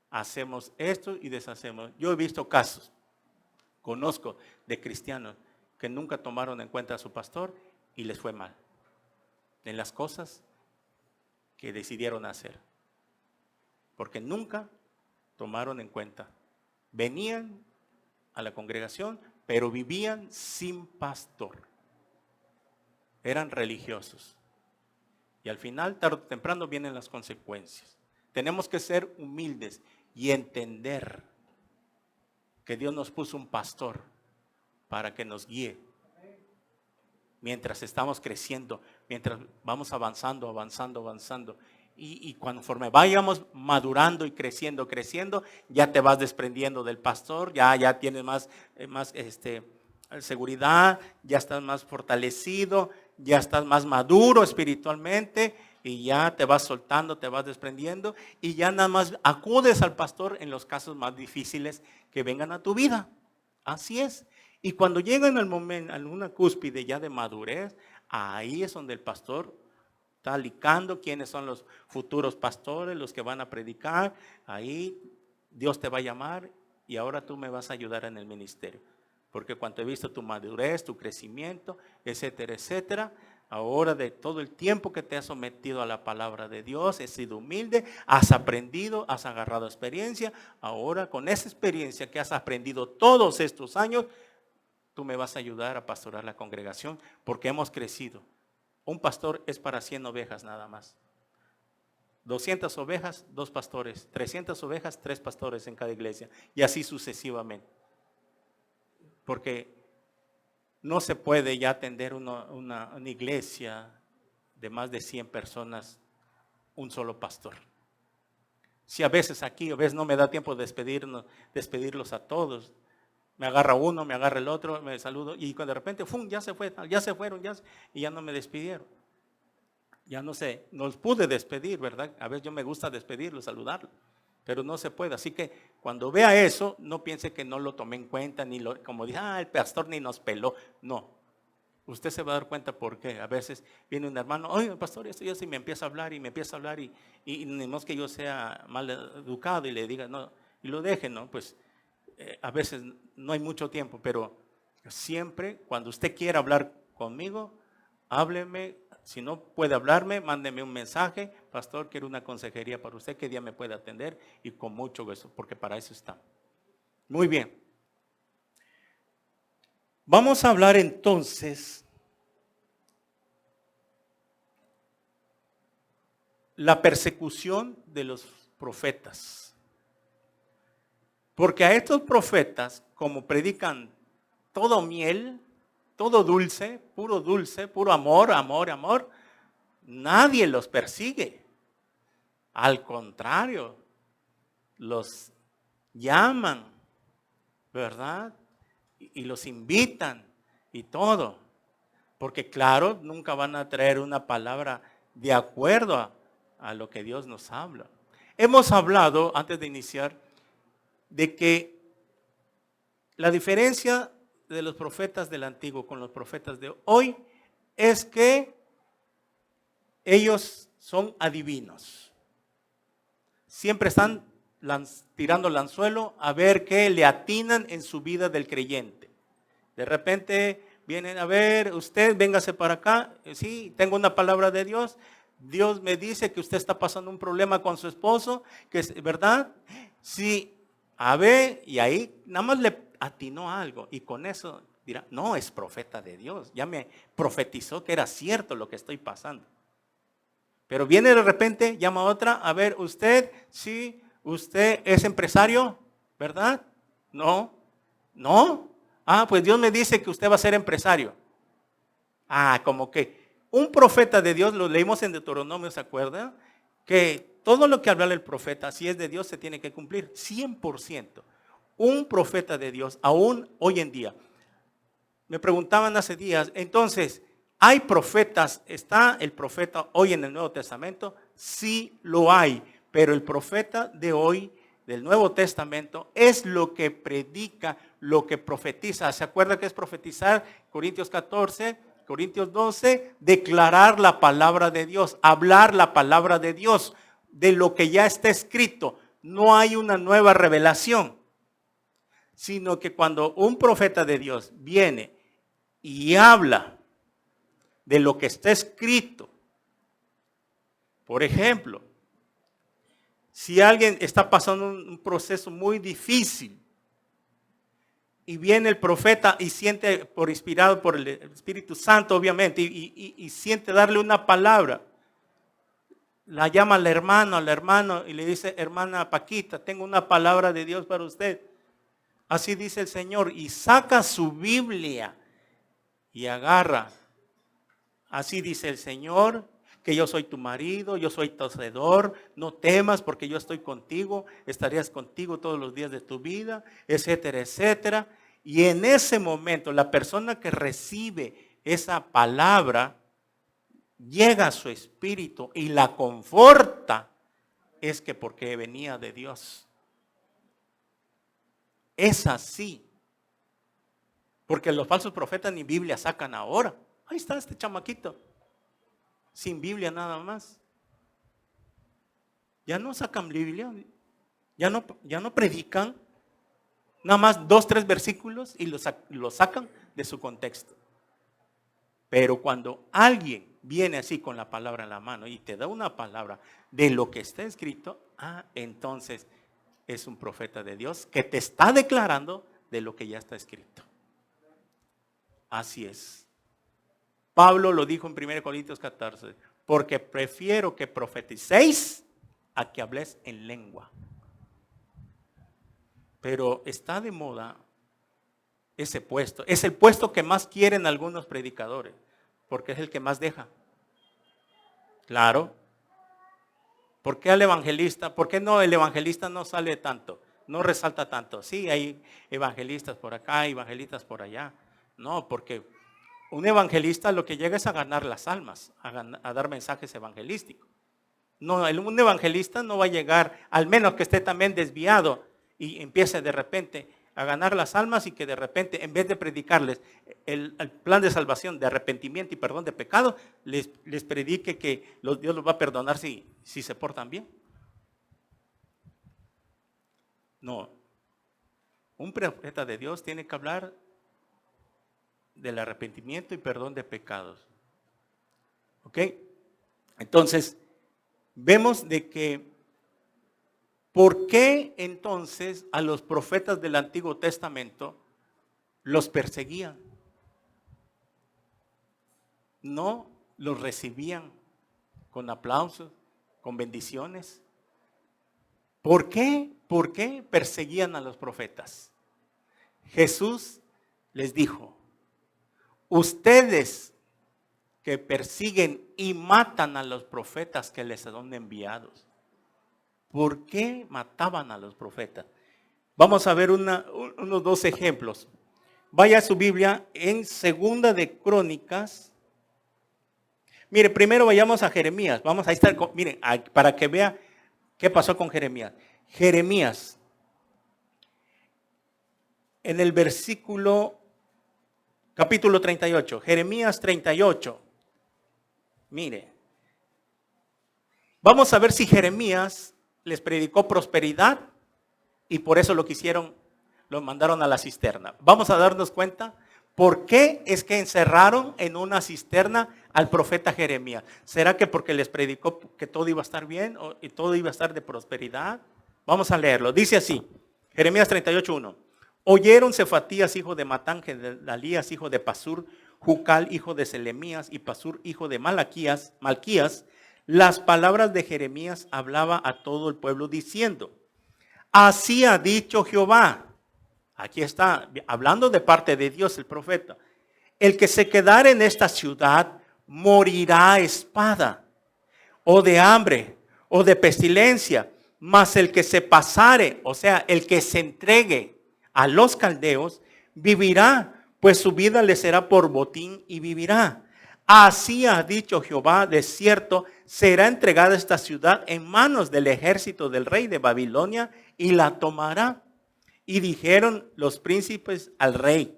hacemos esto y deshacemos. Yo he visto casos, conozco de cristianos que nunca tomaron en cuenta a su pastor y les fue mal en las cosas que decidieron hacer, porque nunca tomaron en cuenta. Venían a la congregación, pero vivían sin pastor. Eran religiosos. Y al final, tarde o temprano, vienen las consecuencias. Tenemos que ser humildes y entender que Dios nos puso un pastor para que nos guíe. Mientras estamos creciendo, mientras vamos avanzando. Y conforme vayamos madurando y creciendo, ya te vas desprendiendo del pastor, ya tienes más seguridad, ya estás más fortalecido, ya estás más maduro espiritualmente y ya te vas soltando, te vas desprendiendo y ya nada más acudes al pastor en los casos más difíciles que vengan a tu vida. Así es. Y cuando llegan al momento, a una cúspide ya de madurez, ahí es donde el pastor está alicando quiénes son los futuros pastores, los que van a predicar. Ahí Dios te va a llamar y ahora tú me vas a ayudar en el ministerio. Porque cuando he visto tu madurez, tu crecimiento, etcétera, etcétera, ahora de todo el tiempo que te has sometido a la palabra de Dios, has sido humilde, has aprendido, has agarrado experiencia. Ahora con esa experiencia que has aprendido todos estos años, tú me vas a ayudar a pastorar la congregación porque hemos crecido. Un pastor es para 100 ovejas nada más. 200 ovejas, 2 pastores. 300 ovejas, 3 pastores en cada iglesia. Y así sucesivamente. Porque no se puede ya atender una iglesia de más de 100 personas, un solo pastor. Si a veces aquí, a veces no me da tiempo de despedirlos a todos. Me agarra uno, me agarra el otro, me saludo y de repente, ¡fum!, ya se fueron, y ya no me despidieron. Ya no sé, nos pude despedir, ¿verdad? A veces yo me gusta despedirlo, saludarlo, pero no se puede. Así que cuando vea eso, no piense que no lo tomé en cuenta, como dije, el pastor ni nos peló. No, usted se va a dar cuenta por qué. A veces viene un hermano, oye, pastor, esto ya sí, me empieza a hablar y no es que yo sea mal educado y le diga, no, y lo deje, ¿no? Pues a veces no hay mucho tiempo, pero siempre cuando usted quiera hablar conmigo, hábleme. Si no puede hablarme, mándeme un mensaje. Pastor, quiero una consejería para usted, ¿qué día me puede atender? Y con mucho gusto, porque para eso está. Muy bien. Vamos a hablar entonces la persecución de los profetas. Porque a estos profetas, como predican todo miel, todo dulce, puro amor, nadie los persigue. Al contrario, los llaman, ¿verdad? Y los invitan y todo. Porque claro, nunca van a traer una palabra de acuerdo a lo que Dios nos habla. Hemos hablado, antes de iniciar, de que la diferencia de los profetas del antiguo con los profetas de hoy es que ellos son adivinos. Siempre están tirando el anzuelo a ver qué le atinan en su vida del creyente. De repente vienen a ver, usted véngase para acá, sí, tengo una palabra de Dios. Dios me dice que usted está pasando un problema con su esposo, que es verdad. Sí, a ver, y ahí nada más le atinó algo y con eso dirá, no, es profeta de Dios, ya me profetizó que era cierto lo que estoy pasando. Pero viene de repente, llama a otra, a ver, usted, sí, usted es empresario, ¿verdad? No, pues Dios me dice que usted va a ser empresario. Como que un profeta de Dios, lo leímos en Deuteronomio, ¿se acuerda? Que todo lo que habla el profeta, si es de Dios, se tiene que cumplir, 100%. Un profeta de Dios, aún hoy en día. Me preguntaban hace días, entonces, ¿hay profetas? ¿Está el profeta hoy en el Nuevo Testamento? Sí lo hay, pero el profeta de hoy, del Nuevo Testamento, es lo que predica, lo que profetiza. ¿Se acuerda qué es profetizar? Corintios 14, Corintios 12, declarar la palabra de Dios, hablar la palabra de Dios, de lo que ya está escrito. No hay una nueva revelación, sino que cuando un profeta de Dios viene y habla de lo que está escrito, por ejemplo, si alguien está pasando un proceso muy difícil y viene el profeta y siente, inspirado por el Espíritu Santo obviamente, y siente darle una palabra, la llama al hermano y le dice, hermana Paquita, tengo una palabra de Dios para usted. Así dice el Señor, y saca su Biblia y agarra. Así dice el Señor, que yo soy tu marido, yo soy tu hacedor, no temas porque yo estoy contigo, estarías contigo todos los días de tu vida, etcétera, etcétera. Y en ese momento la persona que recibe esa palabra llega a su espíritu y la conforta, es que porque venía de Dios. Es así. Porque los falsos profetas ni Biblia sacan ahora. Ahí está este chamaquito, sin Biblia nada más. Ya no sacan Biblia, ya no predican, nada más 2, 3 versículos y lo sacan de su contexto. Pero cuando alguien viene así con la palabra en la mano y te da una palabra de lo que está escrito, entonces es un profeta de Dios que te está declarando de lo que ya está escrito. Así es. Pablo lo dijo en 1 Corintios 14, porque prefiero que profeticéis a que habléis en lengua. Pero está de moda ese puesto. Es el puesto que más quieren algunos predicadores, porque es el que más deja. Claro. ¿Por qué al evangelista? ¿Por qué no el evangelista no sale tanto? No resalta tanto. Sí, hay evangelistas por acá, evangelistas por allá. No, porque un evangelista lo que llega es a ganar las almas, a dar mensajes evangelísticos. No, un evangelista no va a llegar, al menos que esté también desviado y empiece de repente a ganar las almas y que de repente, en vez de predicarles el plan de salvación, de arrepentimiento y perdón de pecado, les predique que Dios los va a perdonar si se portan bien. No, un profeta de Dios tiene que hablar del arrepentimiento y perdón de pecados. ¿Ok? Entonces, vemos de que, ¿por qué entonces a los profetas del Antiguo Testamento los perseguían? No los recibían con aplausos, con bendiciones. ¿Por qué? ¿Por qué perseguían a los profetas? Jesús les dijo: ustedes que persiguen y matan a los profetas que les son enviados. ¿Por qué mataban a los profetas? Vamos a ver unos dos ejemplos. Vaya a su Biblia en Segunda de Crónicas. Mire, primero vayamos a Jeremías. Vamos a estar, miren, para que vea qué pasó con Jeremías. Jeremías, en el versículo, capítulo 38, Jeremías 38. Mire, vamos a ver si Jeremías les predicó prosperidad y por eso lo mandaron a la cisterna. Vamos a darnos cuenta por qué es que encerraron en una cisterna al profeta Jeremías. ¿Será que porque les predicó que todo iba a estar bien y todo iba a estar de prosperidad? Vamos a leerlo. Dice así, Jeremías 38:1. Oyeron Cefatías, hijo de Matán, Gedalías, hijo de Pasur, Jucal, hijo de Selemías, y Pasur, hijo de Malquías, las palabras de Jeremías. Hablaba a todo el pueblo diciendo: así ha dicho Jehová. Aquí está, hablando de parte de Dios el profeta: el que se quedare en esta ciudad morirá a espada, o de hambre, o de pestilencia. Mas el que se pasare, o sea, el que se entregue a los caldeos, vivirá, pues su vida le será por botín y vivirá. Así ha dicho Jehová: de cierto será entregada esta ciudad en manos del ejército del rey de Babilonia y la tomará. Y dijeron los príncipes al rey: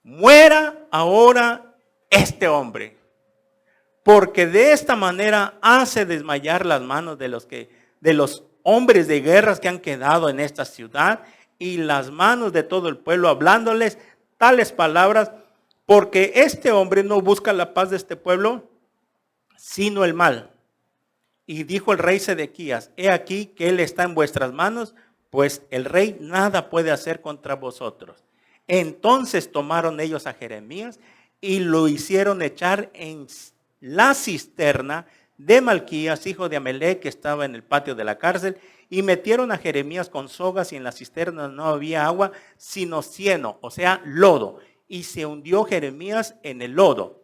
muera ahora este hombre, porque de esta manera hace desmayar las manos de los hombres de guerras que han quedado en esta ciudad y las manos de todo el pueblo, hablándoles tales palabras, porque este hombre no busca la paz de este pueblo, sino el mal. Y dijo el rey Sedequías: he aquí que él está en vuestras manos, pues el rey nada puede hacer contra vosotros. Entonces tomaron ellos a Jeremías y lo hicieron echar en la cisterna de Malquías, hijo de Amelec, que estaba en el patio de la cárcel, y metieron a Jeremías con sogas, y en la cisterna no había agua, sino cieno, o sea, lodo. Y se hundió Jeremías en el lodo.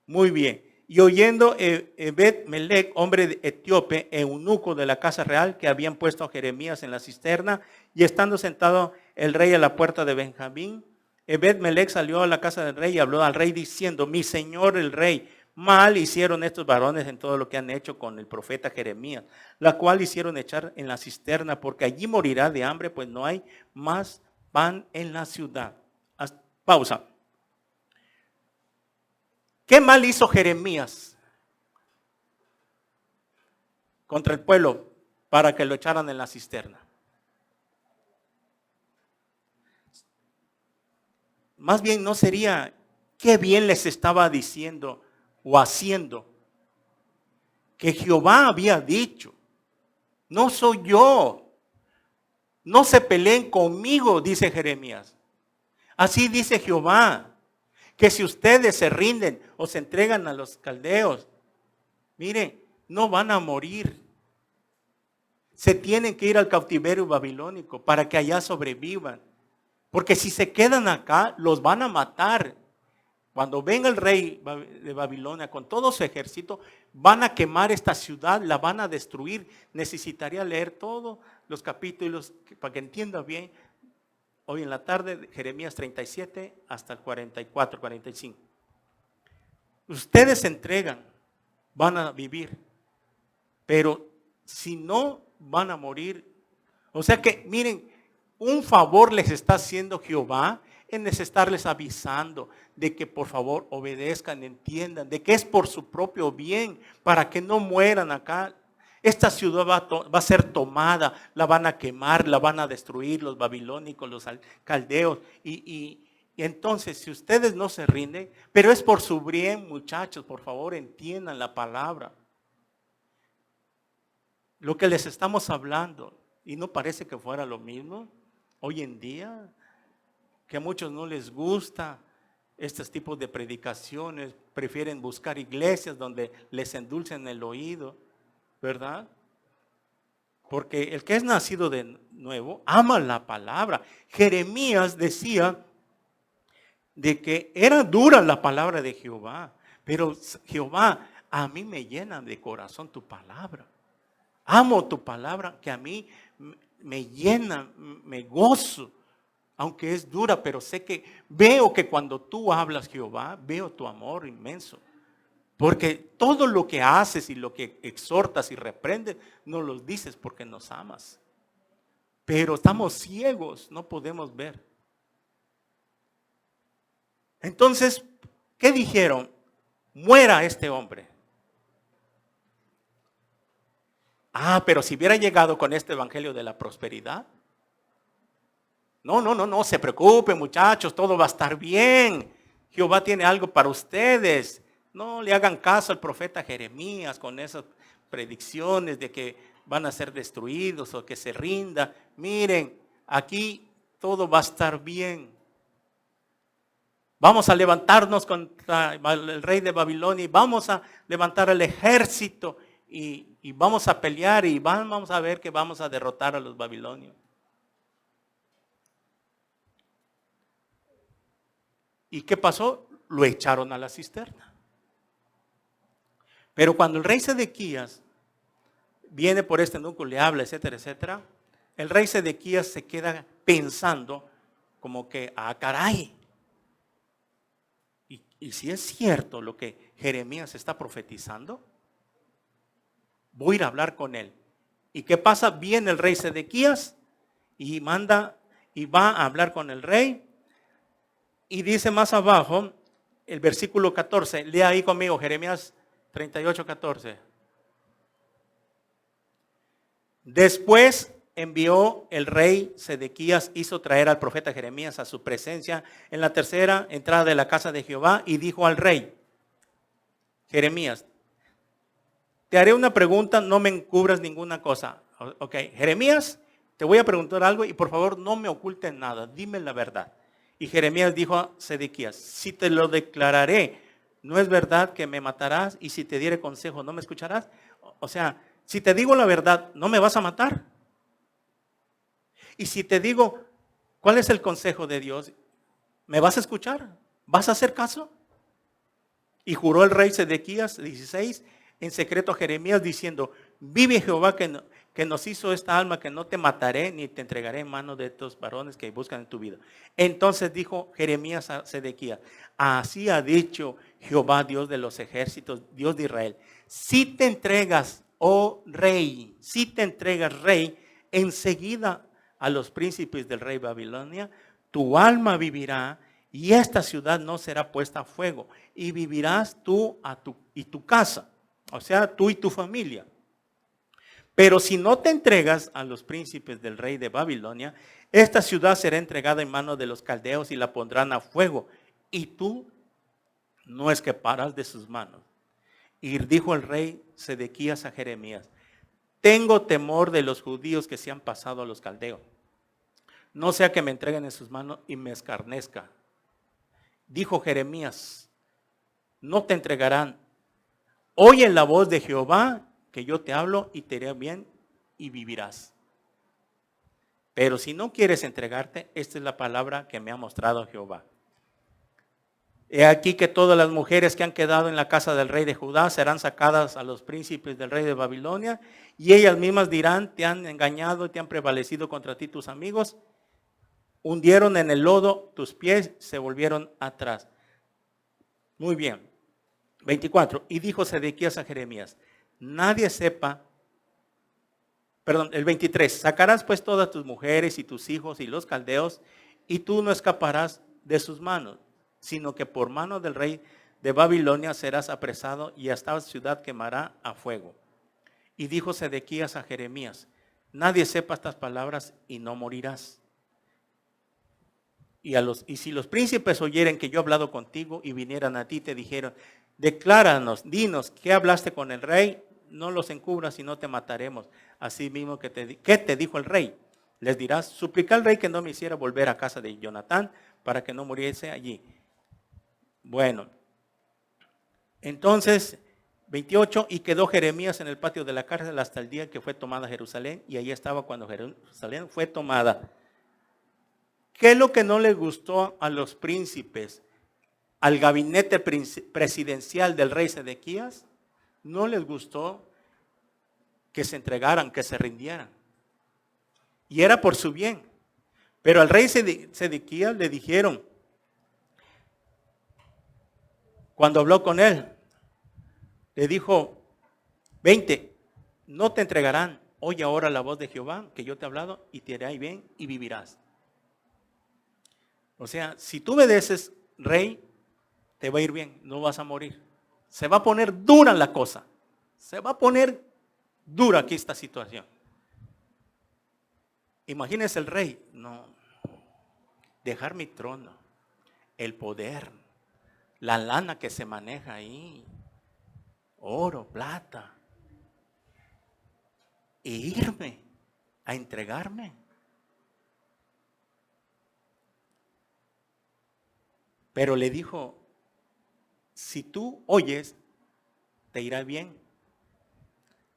Muy bien. Y oyendo Ebed-Melech, hombre etíope, eunuco de la casa real, que habían puesto a Jeremías en la cisterna, y estando sentado el rey a la puerta de Benjamín, Ebed-Melech salió a la casa del rey y habló al rey diciendo: mi señor el rey, mal hicieron estos varones en todo lo que han hecho con el profeta Jeremías, la cual hicieron echar en la cisterna, porque allí morirá de hambre, pues no hay más pan en la ciudad. Pausa. ¿Qué mal hizo Jeremías contra el pueblo para que lo echaran en la cisterna? Más bien no sería qué bien les estaba diciendo o haciendo, que Jehová había dicho: no soy yo, no se peleen conmigo, dice Jeremías. Así dice Jehová, que si ustedes se rinden o se entregan a los caldeos, miren, no van a morir. se tienen que ir al cautiverio babilónico para que allá sobrevivan. Porque si se quedan acá, los van a matar. Cuando venga el rey de Babilonia con todo su ejército, van a quemar esta ciudad, la van a destruir. Necesitaría leer todos los capítulos para que entienda bien. Hoy en la tarde, Jeremías 37 hasta el 44, 45. Ustedes se entregan, van a vivir, pero si no, van a morir. O sea que, miren, un favor les está haciendo Jehová en estarles avisando de que por favor obedezcan, entiendan, de que es por su propio bien, para que no mueran acá. Esta ciudad va a ser tomada, la van a quemar, la van a destruir los babilónicos, los caldeos. Y entonces, si ustedes no se rinden, pero es por su bien, muchachos, por favor entiendan la palabra. Lo que les estamos hablando, y no parece que fuera lo mismo hoy en día, que a muchos no les gusta estos tipos de predicaciones, prefieren buscar iglesias donde les endulcen el oído, ¿verdad? Porque el que es nacido de nuevo ama la palabra. Jeremías decía de que era dura la palabra de Jehová, pero Jehová, a mí me llena de corazón tu palabra. Amo tu palabra que a mí me llena, me gozo. Aunque es dura, pero sé que veo que cuando tú hablas, Jehová, veo tu amor inmenso. Porque todo lo que haces y lo que exhortas y reprendes, no los dices porque nos amas. Pero estamos ciegos, no podemos ver. Entonces, ¿qué dijeron? Muera este hombre. Ah, pero si hubiera llegado con este evangelio de la prosperidad. No se preocupen, muchachos, todo va a estar bien. Jehová tiene algo para ustedes. No le hagan caso al profeta Jeremías con esas predicciones de que van a ser destruidos o que se rinda. Miren, aquí todo va a estar bien. Vamos a levantarnos contra el rey de Babilonia y vamos a levantar el ejército y vamos a pelear y vamos a ver que vamos a derrotar a los babilonios. ¿Y qué pasó? Lo echaron a la cisterna. Pero cuando el rey Sedequías viene por este núcleo, le habla, etcétera, etcétera, el rey Sedequías se queda pensando como que, caray. Y si es cierto lo que Jeremías está profetizando, voy a ir a hablar con él. ¿Y qué pasa? Viene el rey Sedequías y manda y va a hablar con el rey. Y dice más abajo, el versículo 14, lea ahí conmigo, Jeremías 38, 14. Después envió el rey Sedequías, hizo traer al profeta Jeremías a su presencia en la tercera entrada de la casa de Jehová y dijo al rey, Jeremías, te haré una pregunta, no me encubras ninguna cosa. Ok, Jeremías, te voy a preguntar algo y por favor no me ocultes nada, dime la verdad. Y Jeremías dijo a Sedequías, si te lo declararé, ¿no es verdad que me matarás? Y si te diere consejo, ¿no me escucharás? O sea, si te digo la verdad, ¿no me vas a matar? Y si te digo, ¿cuál es el consejo de Dios? ¿Me vas a escuchar? ¿Vas a hacer caso? Y juró el rey Sedequías, 16, en secreto a Jeremías diciendo, vive Jehová que nos hizo esta alma, que no te mataré ni te entregaré en manos de estos varones que buscan en tu vida. Entonces dijo Jeremías a Sedequías, así ha dicho Jehová, Dios de los ejércitos, Dios de Israel, si te entregas, oh rey, si te entregas, rey, enseguida a los príncipes del rey Babilonia, tu alma vivirá y esta ciudad no será puesta a fuego y vivirás tú y tu casa, o sea, tú y tu familia. Pero si no te entregas a los príncipes del rey de Babilonia, esta ciudad será entregada en manos de los caldeos y la pondrán a fuego. Y tú no escaparás de sus manos. Y dijo el rey Sedequías a Jeremías, tengo temor de los judíos que se han pasado a los caldeos. No sea que me entreguen en sus manos y me escarnezca. Dijo Jeremías, no te entregarán. Oye la voz de Jehová, que yo te hablo y te haré bien y vivirás. Pero si no quieres entregarte, esta es la palabra que me ha mostrado Jehová. He aquí que todas las mujeres que han quedado en la casa del rey de Judá serán sacadas a los príncipes del rey de Babilonia, y ellas mismas dirán: te han engañado y te han prevalecido contra ti tus amigos, hundieron en el lodo tus pies, se volvieron atrás. Muy bien. 24. Y dijo Sedequías a Jeremías: nadie sepa, el 23, sacarás pues todas tus mujeres y tus hijos y los caldeos, y tú no escaparás de sus manos, sino que por mano del rey de Babilonia serás apresado, y esta ciudad quemará a fuego. Y dijo Sedequías a Jeremías: nadie sepa estas palabras y no morirás. Y si los príncipes oyeren que yo he hablado contigo y vinieran a ti, te dijeron: decláranos, dinos, ¿qué hablaste con el rey? No los encubras y no te mataremos. Así mismo ¿qué te dijo el rey? Les dirás: suplica al rey que no me hiciera volver a casa de Jonatán, para que no muriese allí. Bueno, entonces 28, y quedó Jeremías en el patio de la cárcel hasta el día que fue tomada Jerusalén, y allí estaba cuando Jerusalén fue tomada. ¿Qué es lo que no le gustó a los príncipes, al gabinete presidencial del rey Sedequías? No les gustó que se entregaran, que se rindieran. Y era por su bien. Pero al rey Sedequías le dijeron, cuando habló con él, le dijo: 20, no te entregarán. Oye ahora la voz de Jehová, que yo te he hablado, y te haré bien y vivirás. O sea, si tú obedeces, rey, te va a ir bien, no vas a morir. Se va a poner dura la cosa. Se va a poner dura aquí esta situación. Imagínese el rey: no, dejar mi trono, el poder, la lana que se maneja ahí, oro, plata, e irme a entregarme. Pero le dijo: si tú oyes, te irá bien.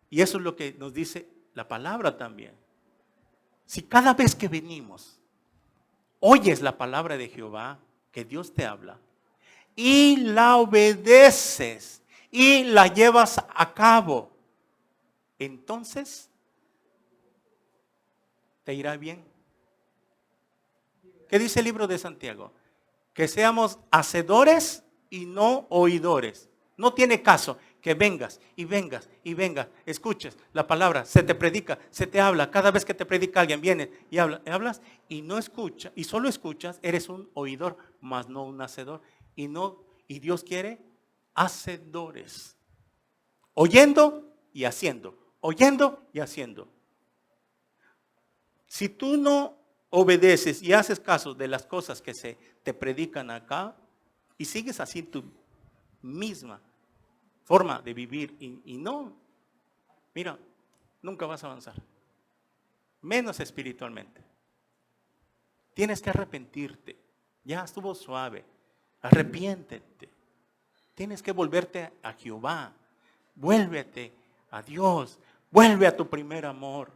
Y eso es lo que nos dice la palabra también. Si cada vez que venimos, oyes la palabra de Jehová, que Dios te habla, y la obedeces y la llevas a cabo, entonces te irá bien. ¿Qué dice el libro de Santiago? Que seamos hacedores y no oidores. No tiene caso que vengas y vengas y vengas, escuches la palabra, se te predica, se te habla. Cada vez que te predica alguien, viene y hablas y no escucha, y solo escuchas, eres un oidor, mas no un hacedor. Y Dios quiere hacedores, oyendo y haciendo, oyendo y haciendo. Si tú no obedeces y haces caso de las cosas que se te predican acá, y sigues así tu misma forma de vivir, y no, mira, nunca vas a avanzar, menos espiritualmente. Tienes que arrepentirte. Ya estuvo suave, arrepiéntete. Tienes que volverte a Jehová, vuélvete a Dios, vuelve a tu primer amor.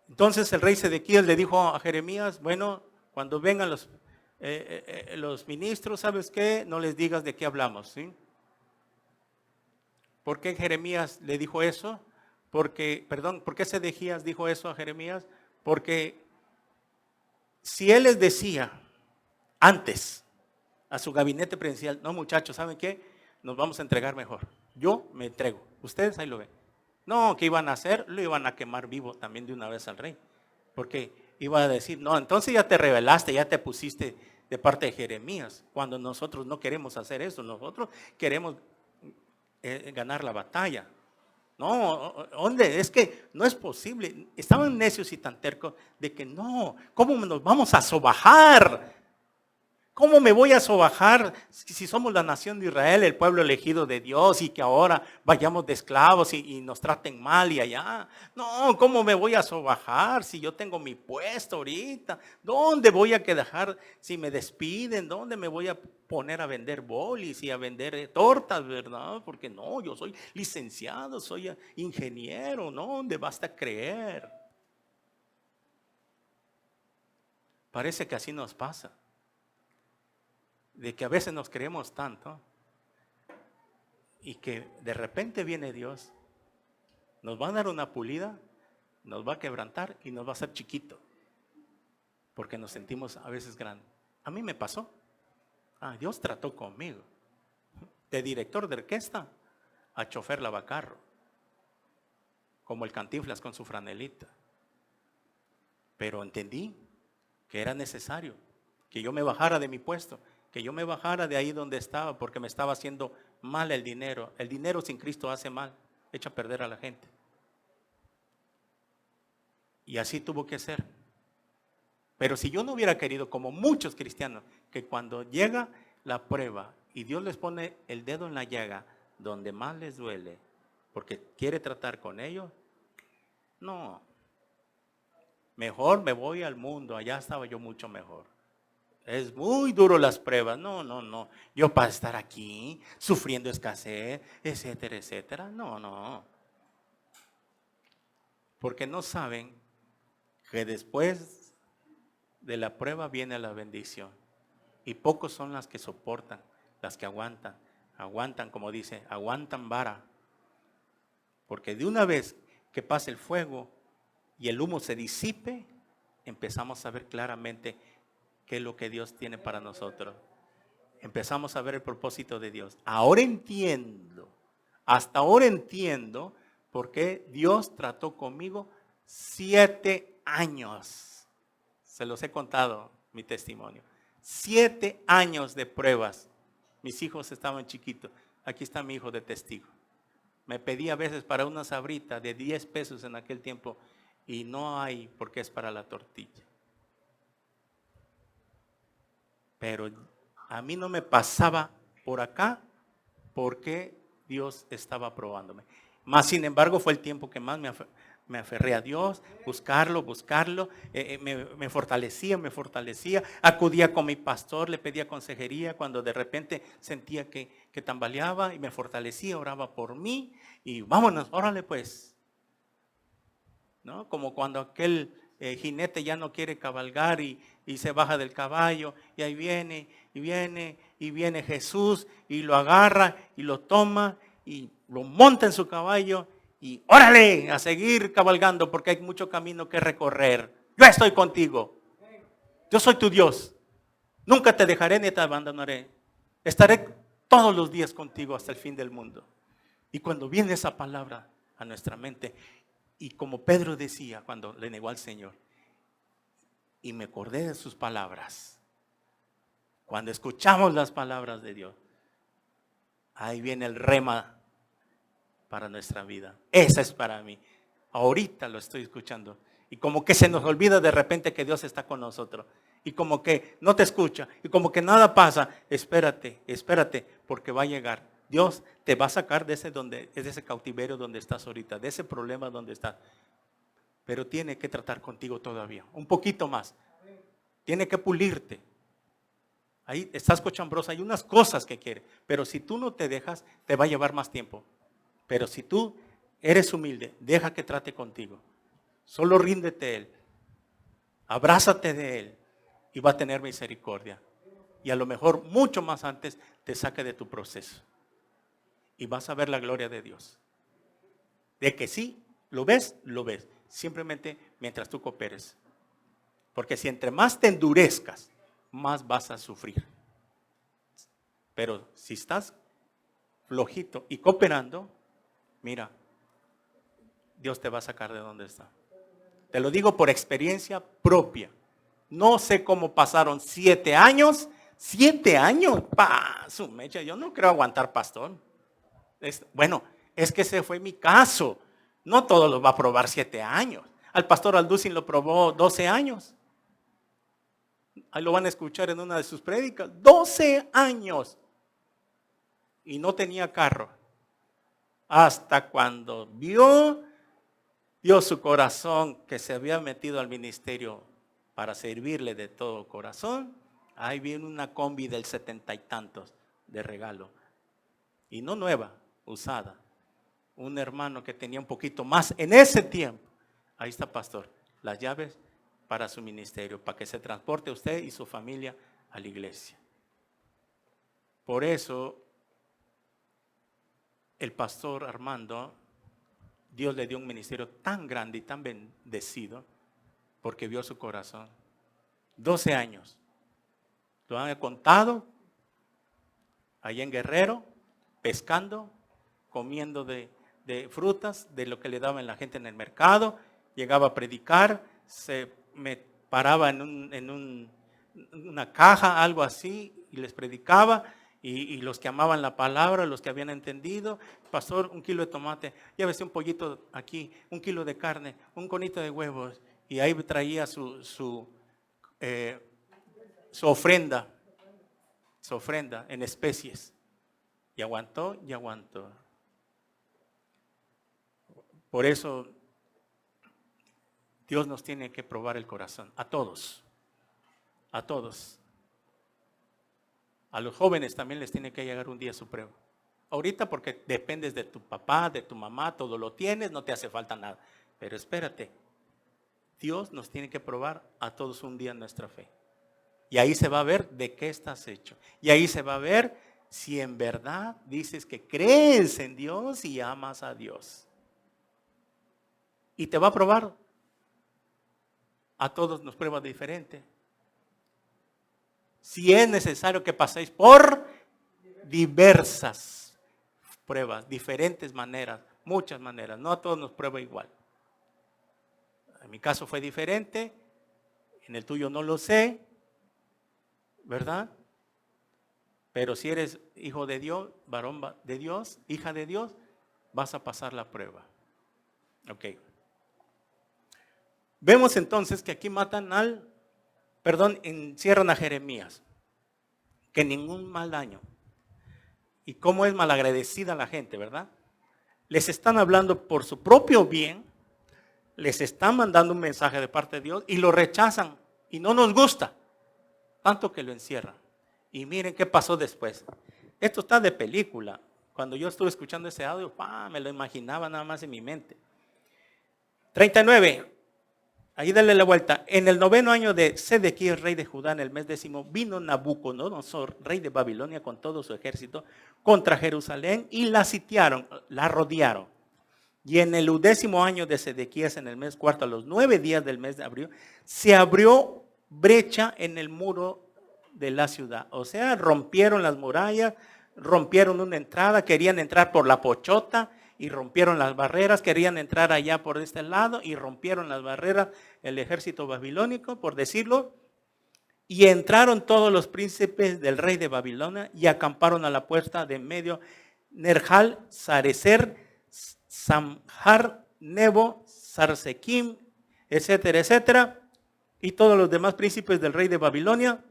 Entonces el rey Sedequías le dijo a Jeremías: bueno, cuando vengan los ministros, ¿sabes qué? No les digas de qué hablamos, ¿sí? ¿Por qué Jeremías le dijo eso? ¿Por qué Sedequías dijo eso a Jeremías? Porque si él les decía antes a su gabinete presidencial: no, muchachos, ¿saben qué? Nos vamos a entregar mejor. Yo me entrego. Ustedes ahí lo ven. No, ¿qué iban a hacer? Lo iban a quemar vivo también de una vez al rey. Porque iba a decir: no, entonces ya te rebelaste, ya te pusiste de parte de Jeremías. Cuando nosotros no queremos hacer eso, nosotros queremos ganar la batalla. No, ¿dónde? Es que no es posible. Estaban necios y tan tercos de que no, ¿cómo nos vamos a sobajar? ¿Cómo me voy a sobajar si somos la nación de Israel, el pueblo elegido de Dios, y que ahora vayamos de esclavos y nos traten mal y allá? No, ¿cómo me voy a sobajar si yo tengo mi puesto ahorita? ¿Dónde voy a quedar si me despiden? ¿Dónde me voy a poner a vender bolis y a vender tortas, verdad? Porque no, yo soy licenciado, soy ingeniero, ¿no? ¿Dónde basta creer? Parece que así nos pasa. De que a veces nos creemos tanto y que de repente viene Dios, nos va a dar una pulida, nos va a quebrantar y nos va a hacer chiquito, porque nos sentimos a veces grandes. A mí me pasó. Dios trató conmigo, de director de orquesta a chofer lavacarro, como el Cantinflas con su franelita. Pero entendí que era necesario que yo me bajara de mi puesto, que yo me bajara de ahí donde estaba, porque me estaba haciendo mal el dinero. El dinero sin Cristo hace mal, echa a perder a la gente. Y así tuvo que ser. Pero si yo no hubiera querido, como muchos cristianos, que cuando llega la prueba y Dios les pone el dedo en la llaga donde más les duele, porque quiere tratar con ellos, no. Mejor me voy al mundo, allá estaba yo mucho mejor. Es muy duro las pruebas. No. Yo para estar aquí, sufriendo escasez, etcétera, etcétera. No. Porque no saben que después de la prueba viene la bendición. Y pocos son las que soportan, las que aguantan. Aguantan, como dice, aguantan vara. Porque de una vez que pase el fuego y el humo se disipe, empezamos a ver claramente qué es lo que Dios tiene para nosotros. Empezamos a ver el propósito de Dios. Ahora entiendo, hasta ahora entiendo por qué Dios trató conmigo 7 años. Se los he contado, mi testimonio. 7 años de pruebas. Mis hijos estaban chiquitos. Aquí está mi hijo de testigo. Me pedía a veces para una sabrita de 10 pesos en aquel tiempo y no hay porque es para la tortilla. Pero a mí no me pasaba por acá porque Dios estaba probándome. Más sin embargo fue el tiempo que más me aferré a Dios, buscarlo, me fortalecía, acudía con mi pastor, le pedía consejería cuando de repente sentía que tambaleaba y me fortalecía, oraba por mí y vámonos, órale pues. ¿No? Como cuando aquel jinete ya no quiere cabalgar y se baja del caballo y ahí viene Jesús y lo agarra y lo toma y lo monta en su caballo y órale a seguir cabalgando porque hay mucho camino que recorrer. Yo estoy contigo, yo soy tu Dios, nunca te dejaré ni te abandonaré, estaré todos los días contigo hasta el fin del mundo. Y cuando viene esa palabra a nuestra mente, y como Pedro decía cuando le negó al Señor, y me acordé de sus palabras, cuando escuchamos las palabras de Dios, ahí viene el rema para nuestra vida. Esa es para mí. Ahorita lo estoy escuchando. Y como que se nos olvida de repente que Dios está con nosotros. Y como que no te escucha. Y como que nada pasa. Espérate, porque va a llegar. Dios te va a sacar de ese cautiverio donde estás ahorita, de ese problema donde estás. Pero tiene que tratar contigo todavía, un poquito más. Tiene que pulirte. Ahí estás cochambrosa, hay unas cosas que quiere. Pero si tú no te dejas, te va a llevar más tiempo. Pero si tú eres humilde, deja que trate contigo. Solo ríndete a Él. Abrázate de Él y va a tener misericordia. Y a lo mejor mucho más antes te saque de tu proceso. Y vas a ver la gloria de Dios. De que sí, lo ves. Simplemente mientras tú cooperes. Porque si entre más te endurezcas, más vas a sufrir. Pero si estás flojito y cooperando, mira, Dios te va a sacar de donde está. Te lo digo por experiencia propia. No sé cómo pasaron 7 años. 7 años, su mecha, yo no creo aguantar, pastor. Bueno, es que ese fue mi caso. No todo lo va a probar 7 años. Al pastor Alducin lo probó 12 años. Ahí lo van a escuchar en una de sus prédicas. 12 años. Y no tenía carro. Hasta cuando dio su corazón que se había metido al ministerio para servirle de todo corazón. Ahí viene una combi del 70 y tantos de regalo. Y no nueva, usada. Un hermano que tenía un poquito más en ese tiempo. Ahí está, pastor. Las llaves para su ministerio, para que se transporte usted y su familia a la iglesia. Por eso, el pastor Armando, Dios le dio un ministerio tan grande y tan bendecido, porque vio su corazón. 12 años. Lo han contado, allá en Guerrero, pescando, comiendo de frutas, de lo que le daban la gente en el mercado. Llegaba a predicar, me paraba en una caja, algo así, y les predicaba. Y los que amaban la palabra, los que habían entendido, pastor, 1 kilo de tomate, llévese un pollito aquí, 1 kilo de carne, un conito de huevos. Y ahí traía su ofrenda en especies. Y aguantó y aguantó. Por eso Dios nos tiene que probar el corazón, a todos, a todos. A los jóvenes también les tiene que llegar un día su prueba. Ahorita porque dependes de tu papá, de tu mamá, todo lo tienes, no te hace falta nada. Pero espérate, Dios nos tiene que probar a todos un día nuestra fe. Y ahí se va a ver de qué estás hecho. Y ahí se va a ver si en verdad dices que crees en Dios y amas a Dios. Y te va a probar. A todos nos prueba diferente. Si es necesario que paséis por diversas pruebas, diferentes maneras, muchas maneras. No a todos nos prueba igual. En mi caso fue diferente, en el tuyo no lo sé, ¿verdad? Pero si eres hijo de Dios, varón de Dios, hija de Dios, vas a pasar la prueba. Ok. Vemos entonces que aquí encierran a Jeremías, que ningún mal daño. Y cómo es malagradecida la gente, ¿verdad? Les están hablando por su propio bien, les están mandando un mensaje de parte de Dios y lo rechazan y no nos gusta, tanto que lo encierran. Y miren qué pasó después. Esto está de película. Cuando yo estuve escuchando ese audio, me lo imaginaba nada más en mi mente. 39. Ahí dale la vuelta. En el 9º año de Sedequías, rey de Judá, en el mes 10º, vino Nabucodonosor, rey de Babilonia, con todo su ejército, contra Jerusalén y la sitiaron, la rodearon. Y en el 10º año de Sedequías, en el mes 4º, a los 9 días del mes de abril, se abrió brecha en el muro de la ciudad. O sea, rompieron las murallas, rompieron una entrada, querían entrar por la Pochota, y rompieron las barreras, querían entrar allá por este lado y rompieron las barreras el ejército babilónico, por decirlo, y entraron todos los príncipes del rey de Babilonia y acamparon a la puerta de medio Nerjal, Sarecer, Samjar, Nebo, Sarsequim, etcétera, etcétera, y todos los demás príncipes del rey de Babilonia.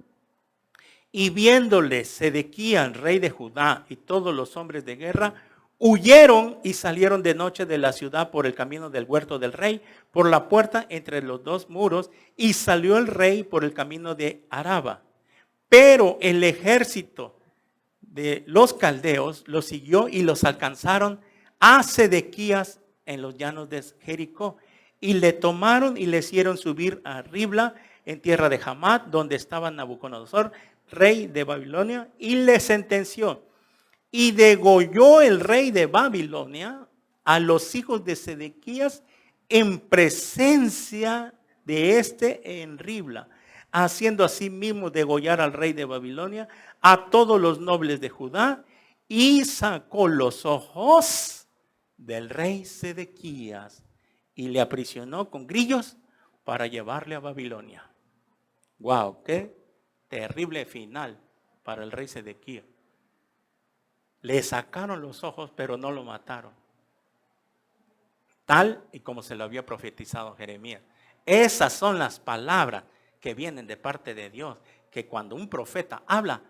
Y viéndole Sedequías, rey de Judá, y todos los hombres de guerra, huyeron y salieron de noche de la ciudad por el camino del huerto del rey, por la puerta entre los dos muros, y salió el rey por el camino de Araba. Pero el ejército de los caldeos los siguió y los alcanzaron a Sedequías en los llanos de Jericó, y le tomaron y le hicieron subir a Ribla, en tierra de Hamat, donde estaba Nabucodonosor, rey de Babilonia, y le sentenció. Y degolló el rey de Babilonia a los hijos de Sedequías en presencia de en Ribla, haciendo asimismo degollar al rey de Babilonia, a todos los nobles de Judá, y sacó los ojos del rey Sedequías y le aprisionó con grillos para llevarle a Babilonia. Wow, qué terrible final para el rey Sedequías. Le sacaron los ojos, pero no lo mataron. Tal y como se lo había profetizado Jeremías. Esas son las palabras que vienen de parte de Dios, que cuando un profeta habla,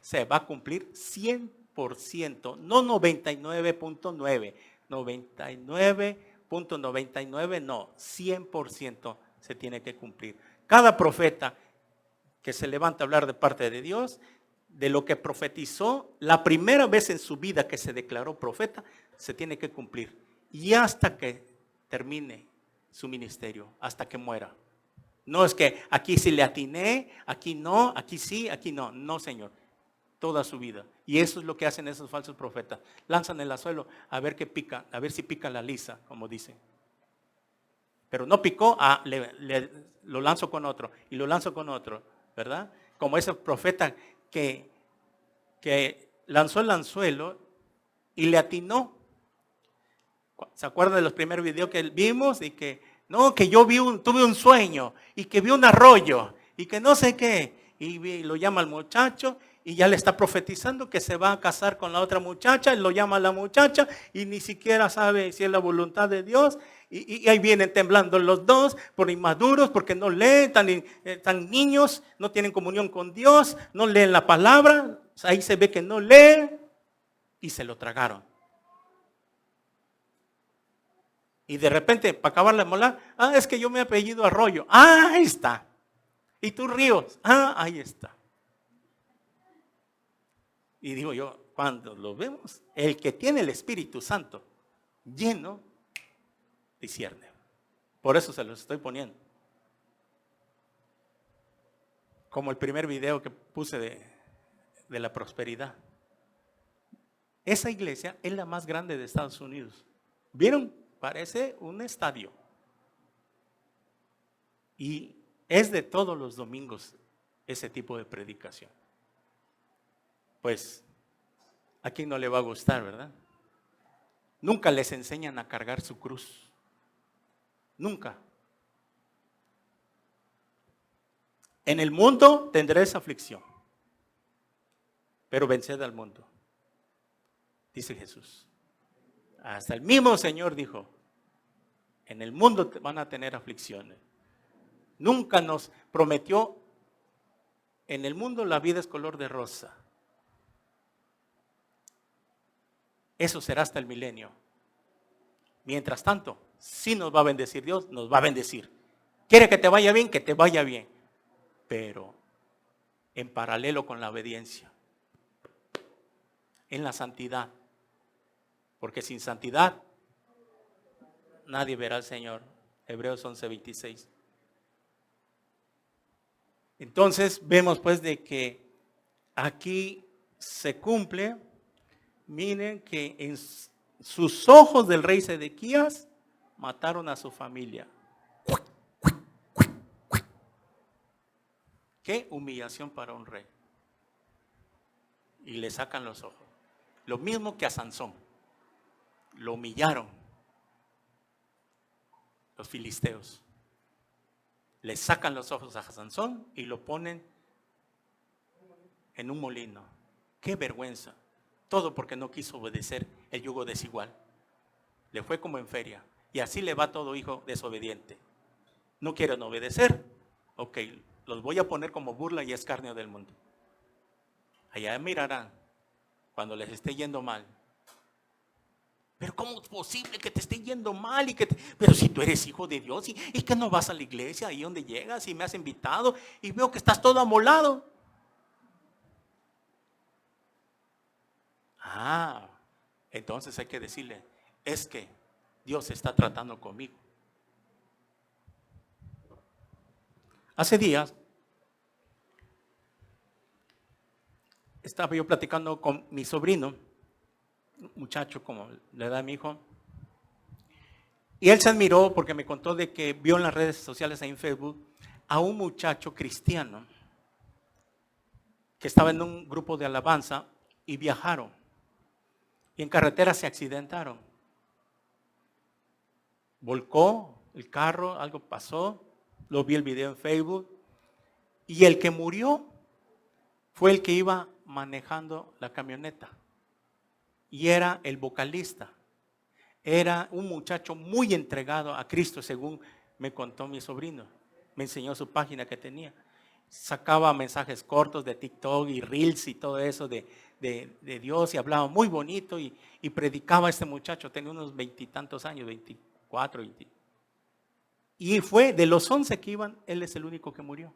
se va a cumplir 100%, no 99.9, 99.99, no, 100% se tiene que cumplir. Cada profeta que se levanta a hablar de parte de Dios, de lo que profetizó, la primera vez en su vida que se declaró profeta, se tiene que cumplir. Y hasta que termine su ministerio, hasta que muera. No es que aquí sí le atiné, aquí no, aquí sí, aquí no. No, Señor. Toda su vida. Y eso es lo que hacen esos falsos profetas. Lanzan el anzuelo a ver qué pica, a ver si pica la lisa, como dicen. Pero no picó, lo lanzo con otro y lo lanzo con otro, ¿verdad? Como ese profeta que lanzó el anzuelo y le atinó. ¿Se acuerdan de los primeros videos que vimos? Y que, no, que yo tuve un sueño y que vi un arroyo y que no sé qué. Y lo llama al muchacho y ya le está profetizando que se va a casar con la otra muchacha. Y lo llama a la muchacha y ni siquiera sabe si es la voluntad de Dios. Y ahí vienen temblando los dos por inmaduros, porque no leen, tan niños, no tienen comunión con Dios, no leen la palabra. Ahí se ve que no leen y se lo tragaron. Y de repente, para acabar de molar, es que yo me apellido Arroyo. Ahí está. Y tú Ríos. Ahí está. Y digo yo, cuando lo vemos, el que tiene el Espíritu Santo lleno, discierne. Por eso se los estoy poniendo. Como el primer video que puse de la prosperidad. Esa iglesia es la más grande de Estados Unidos. ¿Vieron? Parece un estadio. Y es de todos los domingos ese tipo de predicación. Pues, ¿a quién no le va a gustar, verdad? Nunca les enseñan a cargar su cruz. Nunca. En el mundo tendréis aflicción, pero venced al mundo, dice Jesús. Hasta el mismo Señor dijo, en el mundo van a tener aflicciones. Nunca nos prometió, en el mundo la vida es color de rosa. Eso será hasta el milenio. Mientras tanto, si nos va a bendecir Dios, nos va a bendecir. ¿Quiere que te vaya bien? Que te vaya bien. Pero en paralelo con la obediencia, en la santidad. Porque sin santidad nadie verá al Señor. Hebreos 11:26. Entonces vemos pues de que aquí se cumple. Miren que en sus ojos del rey Sedequías mataron a su familia. Qué humillación para un rey. Y le sacan los ojos. Lo mismo que a Sansón. Lo humillaron los filisteos. Le sacan los ojos a Sansón y lo ponen en un molino. Qué vergüenza. Todo porque no quiso obedecer el yugo desigual. Le fue como en feria. Y así le va a todo hijo desobediente. No quieren obedecer. Ok, los voy a poner como burla y escarnio del mundo. Allá mirarán cuando les esté yendo mal. Pero ¿cómo es posible que te esté yendo mal? Pero si tú eres hijo de Dios y que no vas a la iglesia ahí donde llegas y me has invitado y veo que estás todo amolado. Entonces hay que decirle, es que Dios está tratando conmigo. Hace días estaba yo platicando con mi sobrino, un muchacho como la edad de mi hijo, y él se admiró porque me contó de que vio en las redes sociales, ahí en Facebook, a un muchacho cristiano que estaba en un grupo de alabanza y viajaron. Y en carretera se accidentaron. Volcó el carro, algo pasó. Lo vi el video en Facebook. Y el que murió fue el que iba manejando la camioneta. Y era el vocalista. Era un muchacho muy entregado a Cristo, según me contó mi sobrino. Me enseñó su página que tenía. Sacaba mensajes cortos de TikTok y Reels y todo eso de Dios, y hablaba muy bonito y predicaba. Este muchacho, tenía unos 20 y tantos años, 24, 20. Y fue de los 11 que iban, él es el único que murió.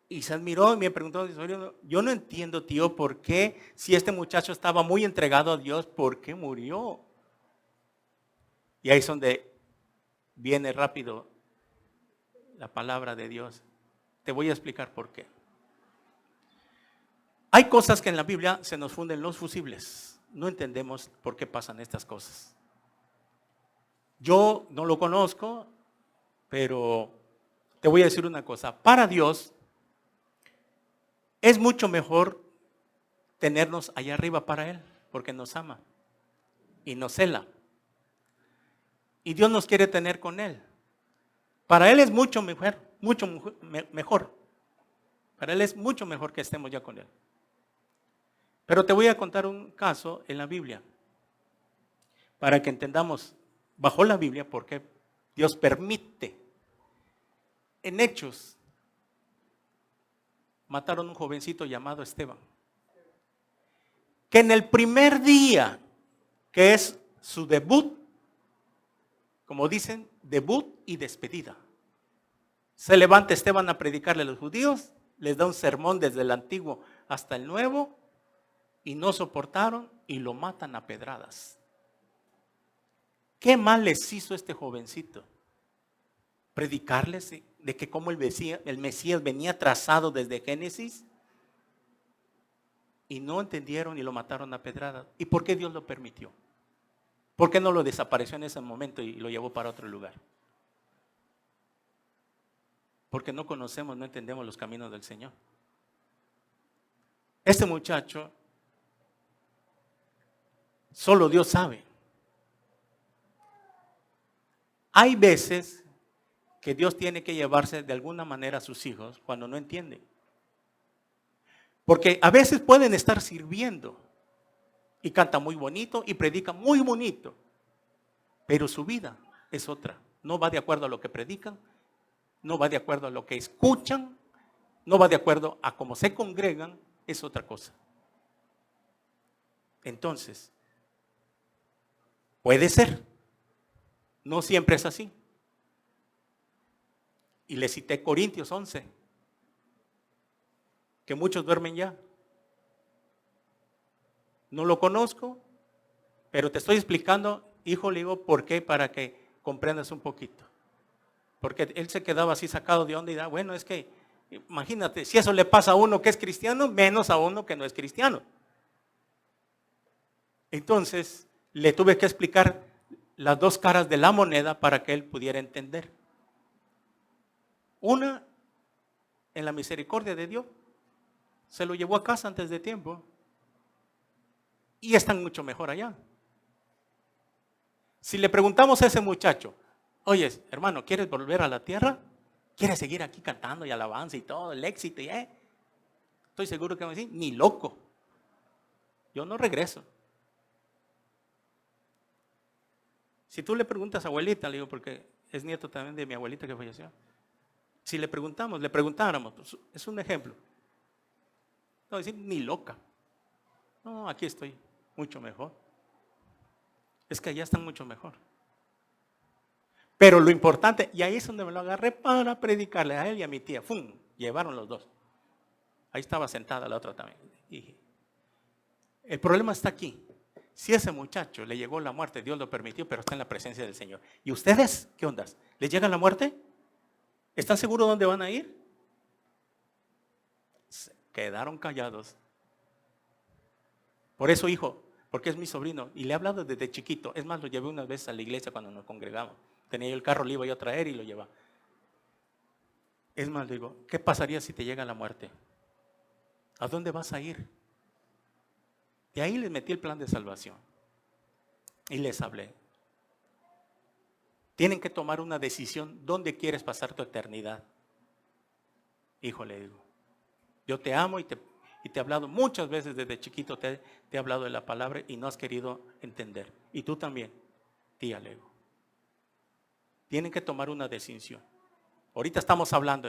Y se admiró y me preguntó, yo no entiendo, tío, por qué, si este muchacho estaba muy entregado a Dios, ¿por qué murió? Y ahí es donde viene rápido la palabra de Dios. Te voy a explicar por qué. Hay cosas que en la Biblia se nos funden los fusibles. No entendemos por qué pasan estas cosas. Yo no lo conozco, pero te voy a decir una cosa. Para Dios es mucho mejor tenernos allá arriba para Él, porque nos ama y nos cela. Y Dios nos quiere tener con Él. Para Él es mucho mejor, mejor. Para Él es mucho mejor que estemos ya con Él. Pero te voy a contar un caso en la Biblia, para que entendamos bajo la Biblia por qué Dios permite. En Hechos, mataron a un jovencito llamado Esteban, que en el primer día, que es su debut, como dicen, debut y despedida, se levanta Esteban a predicarle a los judíos, les da un sermón desde el Antiguo hasta el Nuevo, y no soportaron y lo matan a pedradas. ¿Qué mal les hizo este jovencito? Predicarles de que cómo el Mesías venía trazado desde Génesis, y no entendieron y lo mataron a pedradas. ¿Y por qué Dios lo permitió? ¿Por qué no lo desapareció en ese momento y lo llevó para otro lugar? Porque no conocemos, no entendemos los caminos del Señor. Este muchacho, solo Dios sabe. Hay veces que Dios tiene que llevarse de alguna manera a sus hijos cuando no entienden. Porque a veces pueden estar sirviendo y cantan muy bonito y predican muy bonito, pero su vida es otra. No va de acuerdo a lo que predican, no va de acuerdo a lo que escuchan, no va de acuerdo a cómo se congregan, es otra cosa. Entonces, puede ser, no siempre es así. Y le cité Corintios 11, que muchos duermen ya. No lo conozco, pero te estoy explicando, hijo, le digo, ¿por qué? Para que comprendas un poquito. Porque él se quedaba así sacado de onda y da, bueno, es que, imagínate, si eso le pasa a uno que es cristiano, menos a uno que no es cristiano. Entonces, le tuve que explicar las dos caras de la moneda para que él pudiera entender. Una, en la misericordia de Dios, se lo llevó a casa antes de tiempo y están mucho mejor allá. Si le preguntamos a ese muchacho, oye, hermano, ¿quieres volver a la tierra? ¿Quieres seguir aquí cantando y alabanza y todo, el éxito? Estoy seguro que va a decir, ni loco, yo no regreso. Si tú le preguntas a abuelita, le digo, porque es nieto también de mi abuelita que falleció. Si le preguntáramos, pues, es un ejemplo. No decir, ni loca. No, aquí estoy mucho mejor. Es que allá están mucho mejor. Pero lo importante, y ahí es donde me lo agarré para predicarle a él y a mi tía. ¡Fum! Llevaron los dos. Ahí estaba sentada la otra también. Y el problema está aquí. Si ese muchacho le llegó la muerte, Dios lo permitió, pero está en la presencia del Señor. ¿Y ustedes qué ondas? ¿Les llega la muerte? ¿Están seguros dónde van a ir? Se quedaron callados. Por eso, hijo, porque es mi sobrino y le he hablado desde chiquito. Es más, lo llevé unas veces a la iglesia cuando nos congregamos. Tenía yo el carro, le iba yo a traer y lo llevaba. Es más, le digo, ¿qué pasaría si te llega la muerte? ¿A dónde vas a ir? De ahí les metí el plan de salvación y les hablé. Tienen que tomar una decisión. ¿Dónde quieres pasar tu eternidad? Hijo, le digo, yo te amo y te he hablado muchas veces desde chiquito, te he hablado de la palabra y no has querido entender. Y tú también, tía, le digo. Tienen que tomar una decisión. Ahorita estamos hablando,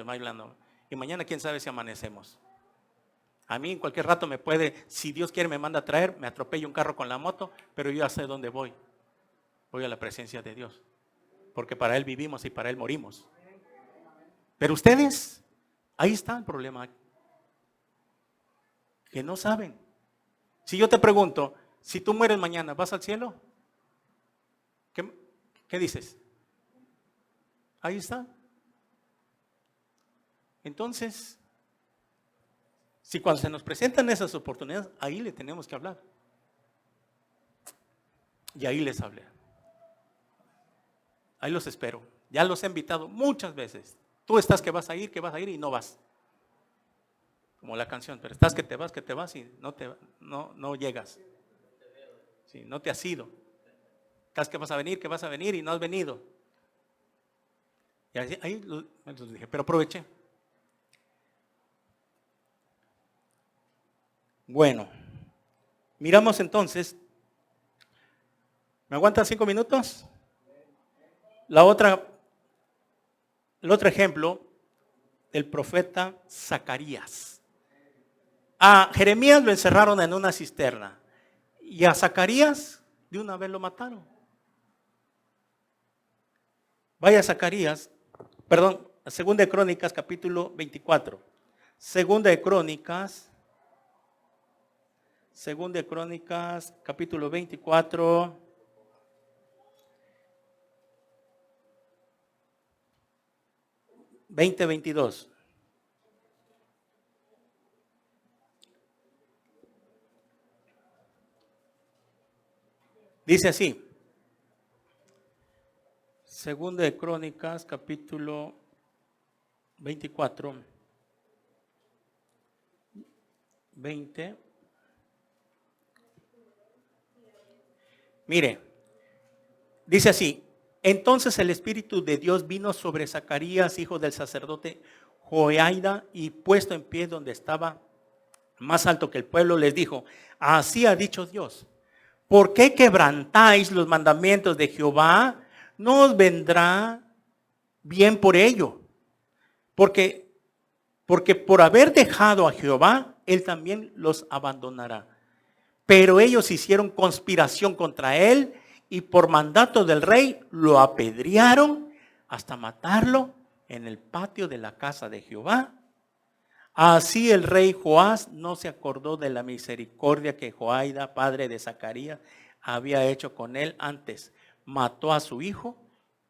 y mañana quién sabe si amanecemos. A mí en cualquier rato me puede, si Dios quiere me manda a traer, me atropella un carro con la moto, pero yo ya sé dónde voy. Voy a la presencia de Dios. Porque para Él vivimos y para Él morimos. Pero ustedes, ahí está el problema. Que no saben. Si yo te pregunto, si tú mueres mañana, ¿vas al cielo? ¿Qué dices? Ahí está. Entonces, si cuando se nos presentan esas oportunidades, ahí le tenemos que hablar. Y ahí les hablé. Ahí los espero. Ya los he invitado muchas veces. Tú estás que vas a ir y no vas. Como la canción, pero estás que te vas y no llegas. Sí, no te has ido. Estás que vas a venir y no has venido. Y ahí los dije, pero aproveché. Bueno, miramos entonces. ¿Me aguantan 5 minutos? El otro ejemplo del profeta Zacarías. A Jeremías lo encerraron en una cisterna y a Zacarías de una vez lo mataron. Vaya Zacarías, Segunda de Crónicas capítulo 24. Segunda de Crónicas capítulo 24. (20-22) dice así. Segunda de Crónicas, capítulo 24, 20. Mire, dice así. Entonces el Espíritu de Dios vino sobre Zacarías, hijo del sacerdote Joiada, y puesto en pie donde estaba más alto que el pueblo, les dijo: así ha dicho Dios, ¿por qué quebrantáis los mandamientos de Jehová? No os vendrá bien por ello, porque por haber dejado a Jehová, Él también los abandonará. Pero ellos hicieron conspiración contra Él, y por mandato del rey lo apedrearon hasta matarlo en el patio de la casa de Jehová. Así el rey Joás no se acordó de la misericordia que Joiada, padre de Zacarías, había hecho con él antes. Mató a su hijo,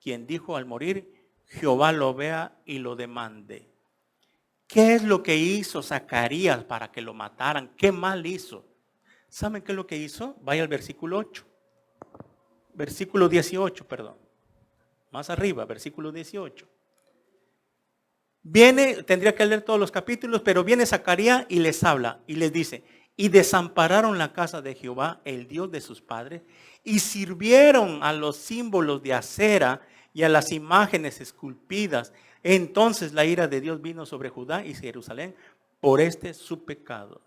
quien dijo al morir: Jehová lo vea y lo demande. ¿Qué es lo que hizo Zacarías para que lo mataran? ¿Qué mal hizo? ¿Saben qué es lo que hizo? Vaya al versículo 8. Versículo 18, perdón. Más arriba, versículo 18. Tendría que leer todos los capítulos, pero viene Zacarías y les habla y les dice: y desampararon la casa de Jehová, el Dios de sus padres, y sirvieron a los símbolos de acera y a las imágenes esculpidas. Entonces la ira de Dios vino sobre Judá y Jerusalén por su pecado.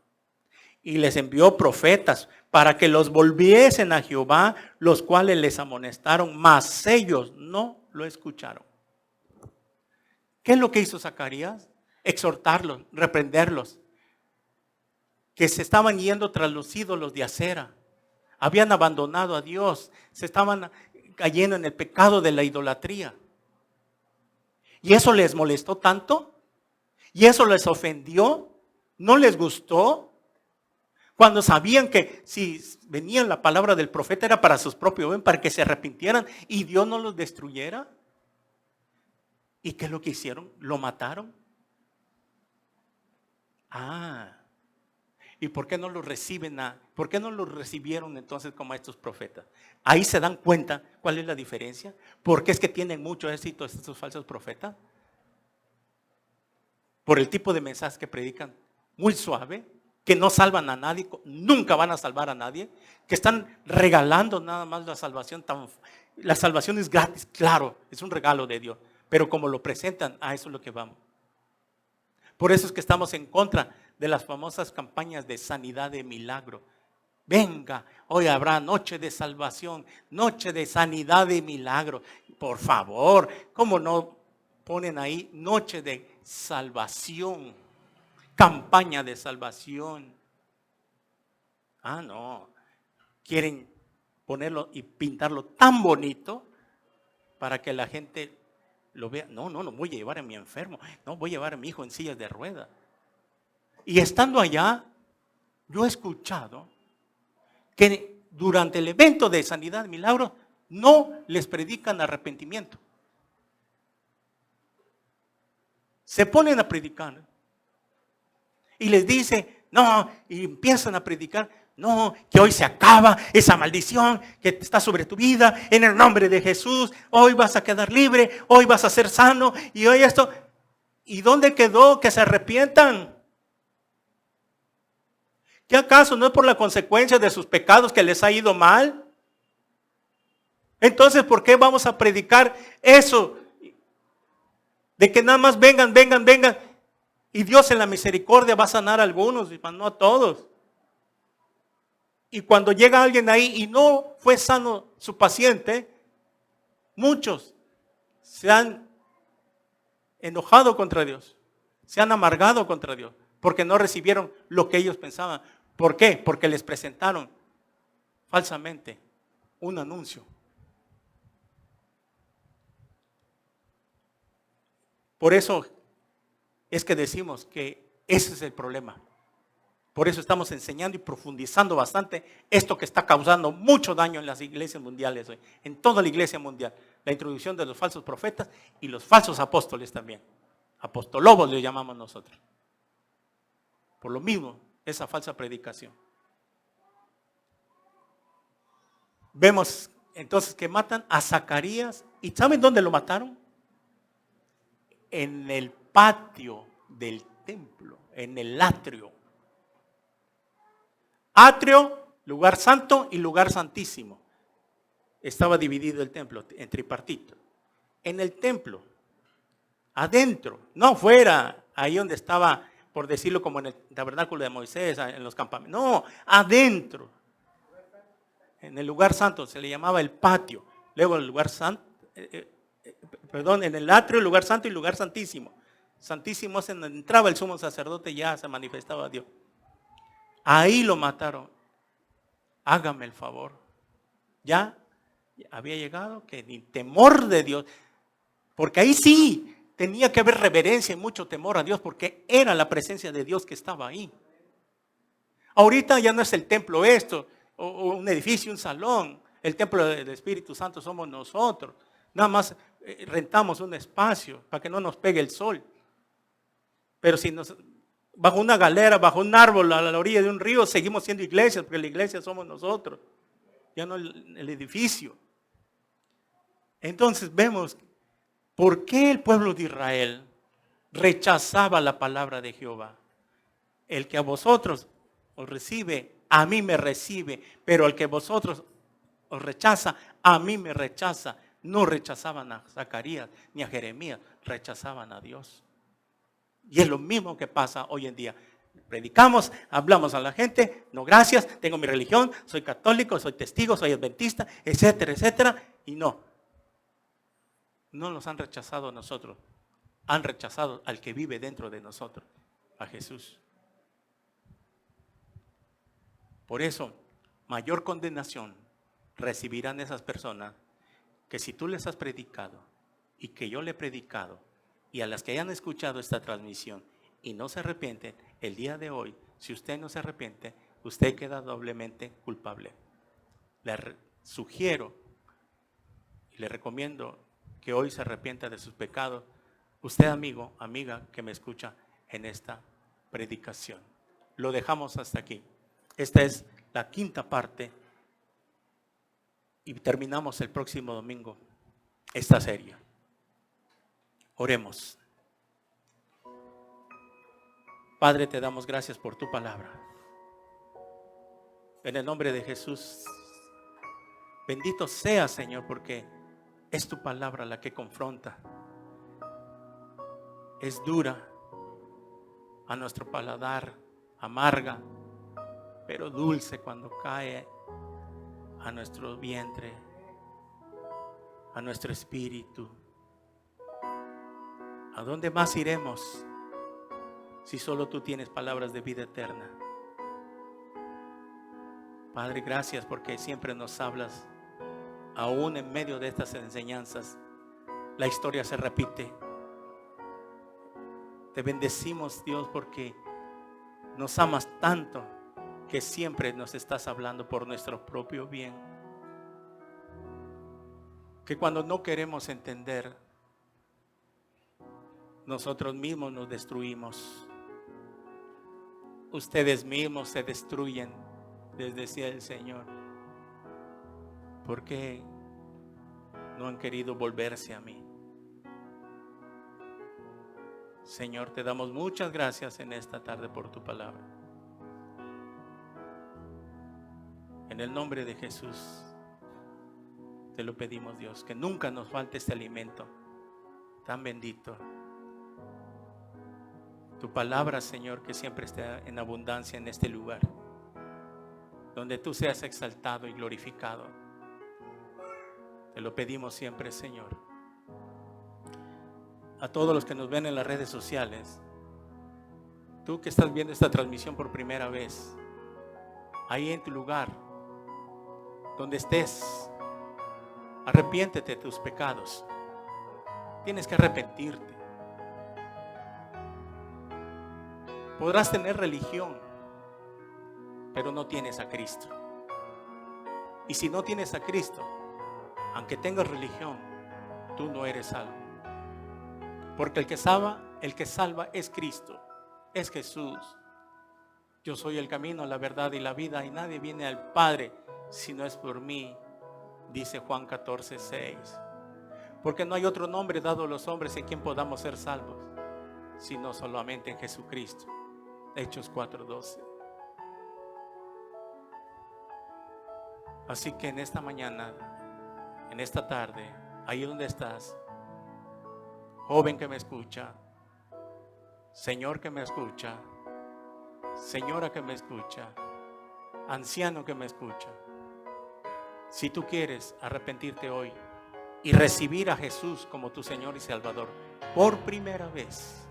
Y les envió profetas para que los volviesen a Jehová, los cuales les amonestaron, mas ellos no lo escucharon. ¿Qué es lo que hizo Zacarías? Exhortarlos, reprenderlos, que se estaban yendo tras los ídolos de acera. Habían abandonado a Dios, se estaban cayendo en el pecado de la idolatría. Y eso les molestó tanto, y eso les ofendió, no les gustó. Cuando sabían que si venía la palabra del profeta era para sus propios bien, para que se arrepintieran y Dios no los destruyera. ¿Y qué es lo que hicieron? Lo mataron. ¿Y por qué no lo por qué no lo recibieron entonces como a estos profetas? Ahí se dan cuenta cuál es la diferencia. ¿Por qué es que tienen mucho éxito estos falsos profetas? Por el tipo de mensaje que predican, muy suave, que no salvan a nadie, nunca van a salvar a nadie, que están regalando nada más la salvación. La salvación es gratis, claro, es un regalo de Dios, pero como lo presentan, a eso es lo que vamos. Por eso es que estamos en contra de las famosas campañas de sanidad de milagro. Venga, hoy habrá noche de salvación, noche de sanidad de milagro. Por favor, ¿cómo no ponen ahí noche de salvación, campaña de salvación. Ah, no. Quieren ponerlo y pintarlo tan bonito para que la gente lo vea. No voy a llevar a mi enfermo. No, voy a llevar a mi hijo en sillas de ruedas. Y estando allá, yo he escuchado que durante el evento de sanidad, milagros, no les predican arrepentimiento. Se ponen a predicar y les dice, no, y empiezan a predicar, no, que hoy se acaba esa maldición que está sobre tu vida, en el nombre de Jesús, hoy vas a quedar libre, hoy vas a ser sano, y hoy esto. ¿Y dónde quedó que se arrepientan? ¿Qué acaso no es por la consecuencia de sus pecados que les ha ido mal? Entonces, ¿por qué vamos a predicar eso? De que nada más vengan. Y Dios en la misericordia va a sanar a algunos, pero no a todos. Y cuando llega alguien ahí y no fue sano su paciente, muchos se han enojado contra Dios, se han amargado contra Dios, porque no recibieron lo que ellos pensaban. ¿Por qué? Porque les presentaron falsamente un anuncio. Por eso es que decimos que ese es el problema. Por eso estamos enseñando y profundizando bastante esto que está causando mucho daño en las iglesias mundiales hoy, en toda la iglesia mundial. La introducción de los falsos profetas y los falsos apóstoles también. Apostolobos le llamamos nosotros. Por lo mismo, esa falsa predicación. Vemos entonces que matan a Zacarías. ¿Y saben dónde lo mataron? En el patio del templo, en el atrio. Atrio, lugar santo y lugar santísimo. Estaba dividido el templo en tripartito. En el templo, adentro, no afuera, ahí donde estaba, por decirlo como en el tabernáculo de Moisés, en los campamentos. No, adentro. En el lugar santo se le llamaba el patio. Luego el lugar santo, en el atrio, el lugar santo y el lugar santísimo. Santísimo es en donde entraba el sumo sacerdote y ya se manifestaba a Dios. Ahí lo mataron. Hágame el favor. Ya había llegado que ni temor de Dios, porque ahí sí tenía que haber reverencia y mucho temor a Dios, porque era la presencia de Dios que estaba ahí. Ahorita ya no es el templo esto, o un edificio, un salón. El templo del Espíritu Santo somos nosotros. Nada más rentamos un espacio para que no nos pegue el sol. Pero si nos bajo una galera, bajo un árbol, a la orilla de un río, seguimos siendo iglesias, porque la iglesia somos nosotros, ya no el edificio. Entonces vemos por qué el pueblo de Israel rechazaba la palabra de Jehová. El que a vosotros os recibe, a mí me recibe, pero el que vosotros os rechaza, a mí me rechaza. No rechazaban a Zacarías ni a Jeremías, rechazaban a Dios. Y es lo mismo que pasa hoy en día. Predicamos, hablamos a la gente, no gracias, tengo mi religión, soy católico, soy testigo, soy adventista, etcétera, etcétera. Y no los han rechazado a nosotros, han rechazado al que vive dentro de nosotros, a Jesús. Por eso, mayor condenación recibirán esas personas que si tú les has predicado y que yo le he predicado, y a las que hayan escuchado esta transmisión y no se arrepienten, el día de hoy, si usted no se arrepiente, usted queda doblemente culpable. Le sugiero y le recomiendo que hoy se arrepienta de sus pecados. Usted, amigo, amiga, que me escucha en esta predicación. Lo dejamos hasta aquí. Esta es la quinta parte y terminamos el próximo domingo esta serie. Oremos. Padre, te damos gracias por tu palabra. En el nombre de Jesús, bendito sea, Señor, porque es tu palabra la que confronta. Es dura a nuestro paladar, amarga, pero dulce cuando cae a nuestro vientre, a nuestro espíritu. ¿A dónde más iremos si solo tú tienes palabras de vida eterna? Padre, gracias porque siempre nos hablas. Aún en medio de estas enseñanzas, la historia se repite. Te bendecimos, Dios, porque nos amas tanto que siempre nos estás hablando por nuestro propio bien. Que cuando no queremos entender, nosotros mismos nos destruimos. Ustedes mismos se destruyen, les decía el Señor. ¿Por qué no han querido volverse a mí? Señor, te damos muchas gracias en esta tarde por tu palabra. En el nombre de Jesús te lo pedimos, Dios, que nunca nos falte este alimento tan bendito. Tu palabra, Señor, que siempre esté en abundancia en este lugar, donde tú seas exaltado y glorificado. Te lo pedimos siempre, Señor. A todos los que nos ven en las redes sociales, tú que estás viendo esta transmisión por primera vez, ahí en tu lugar, donde estés, arrepiéntete de tus pecados. Tienes que arrepentirte. Podrás tener religión, pero no tienes a Cristo. Y si no tienes a Cristo, aunque tengas religión, tú no eres salvo. Porque el que salva es Cristo, es Jesús. Yo soy el camino, la verdad y la vida, y nadie viene al Padre si no es por mí, dice Juan 14:6. Porque no hay otro nombre dado a los hombres en quien podamos ser salvos, sino solamente en Jesucristo. Hechos 4:12. Así que en esta mañana, en esta tarde, ahí donde estás, joven que me escucha, señor que me escucha, señora que me escucha, anciano que me escucha, si tú quieres arrepentirte hoy y recibir a Jesús como tu Señor y Salvador por primera vez,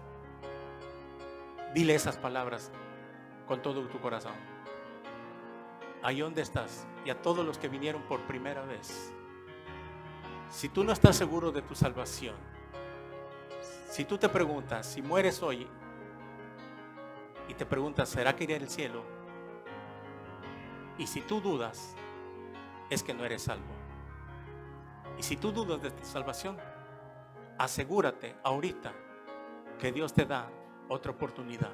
dile esas palabras con todo tu corazón. Ahí donde estás, y a todos los que vinieron por primera vez, si tú no estás seguro de tu salvación, si tú te preguntas, si mueres hoy y te preguntas, ¿será que iré al cielo? Y si tú dudas, es que no eres salvo. Y si tú dudas de tu salvación, asegúrate ahorita que Dios te da otra oportunidad.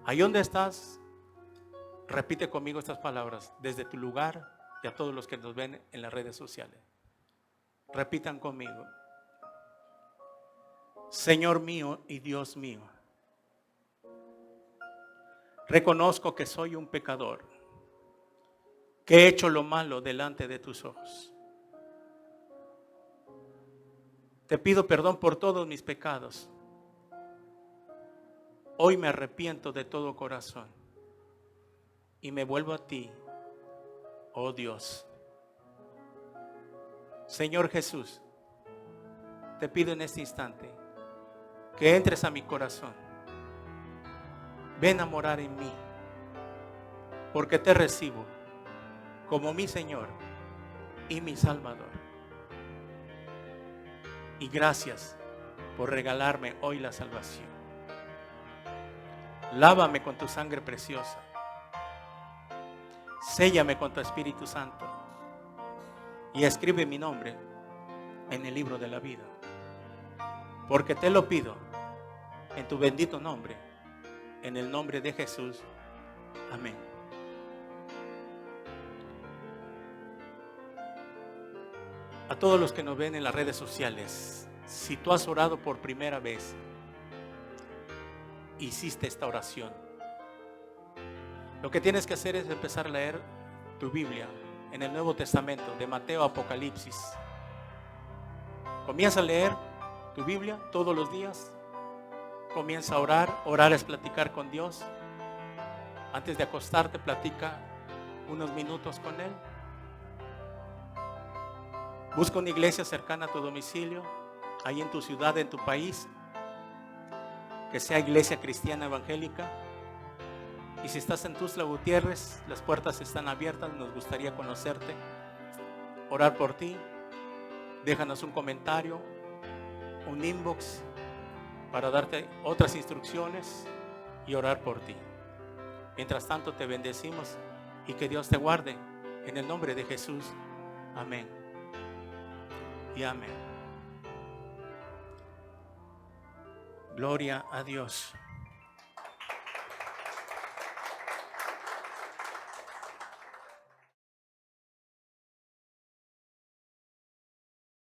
Ahí donde estás, repite conmigo estas palabras desde tu lugar y a todos los que nos ven en las redes sociales. Repitan conmigo. Señor mío y Dios mío, reconozco que soy un pecador, que he hecho lo malo delante de tus ojos. Te pido perdón por todos mis pecados. Hoy me arrepiento de todo corazón y me vuelvo a ti, oh Dios. Señor Jesús, te pido en este instante que entres a mi corazón. Ven a morar en mí, porque te recibo como mi Señor y mi Salvador. Y gracias por regalarme hoy la salvación. Lávame con tu sangre preciosa. Séllame con tu Espíritu Santo y escribe mi nombre en el libro de la vida. Porque te lo pido en tu bendito nombre, en el nombre de Jesús. Amén. A todos los que nos ven en las redes sociales, si tú has orado por primera vez, hiciste esta oración, lo que tienes que hacer es empezar a leer tu Biblia en el Nuevo Testamento, de Mateo a Apocalipsis. Comienza a leer tu Biblia todos los días. Comienza a orar. Orar es platicar con Dios. Antes de acostarte, platica unos minutos con Él. Busca una iglesia cercana a tu domicilio. ahí en tu ciudad, en tu país, que sea Iglesia Cristiana Evangélica. Y si estás en Tuxtla Gutiérrez, las puertas están abiertas, nos gustaría conocerte, orar por ti. Déjanos un comentario, un inbox para darte otras instrucciones y orar por ti. Mientras tanto te bendecimos y que Dios te guarde en el nombre de Jesús. Amén y amén. Gloria a Dios.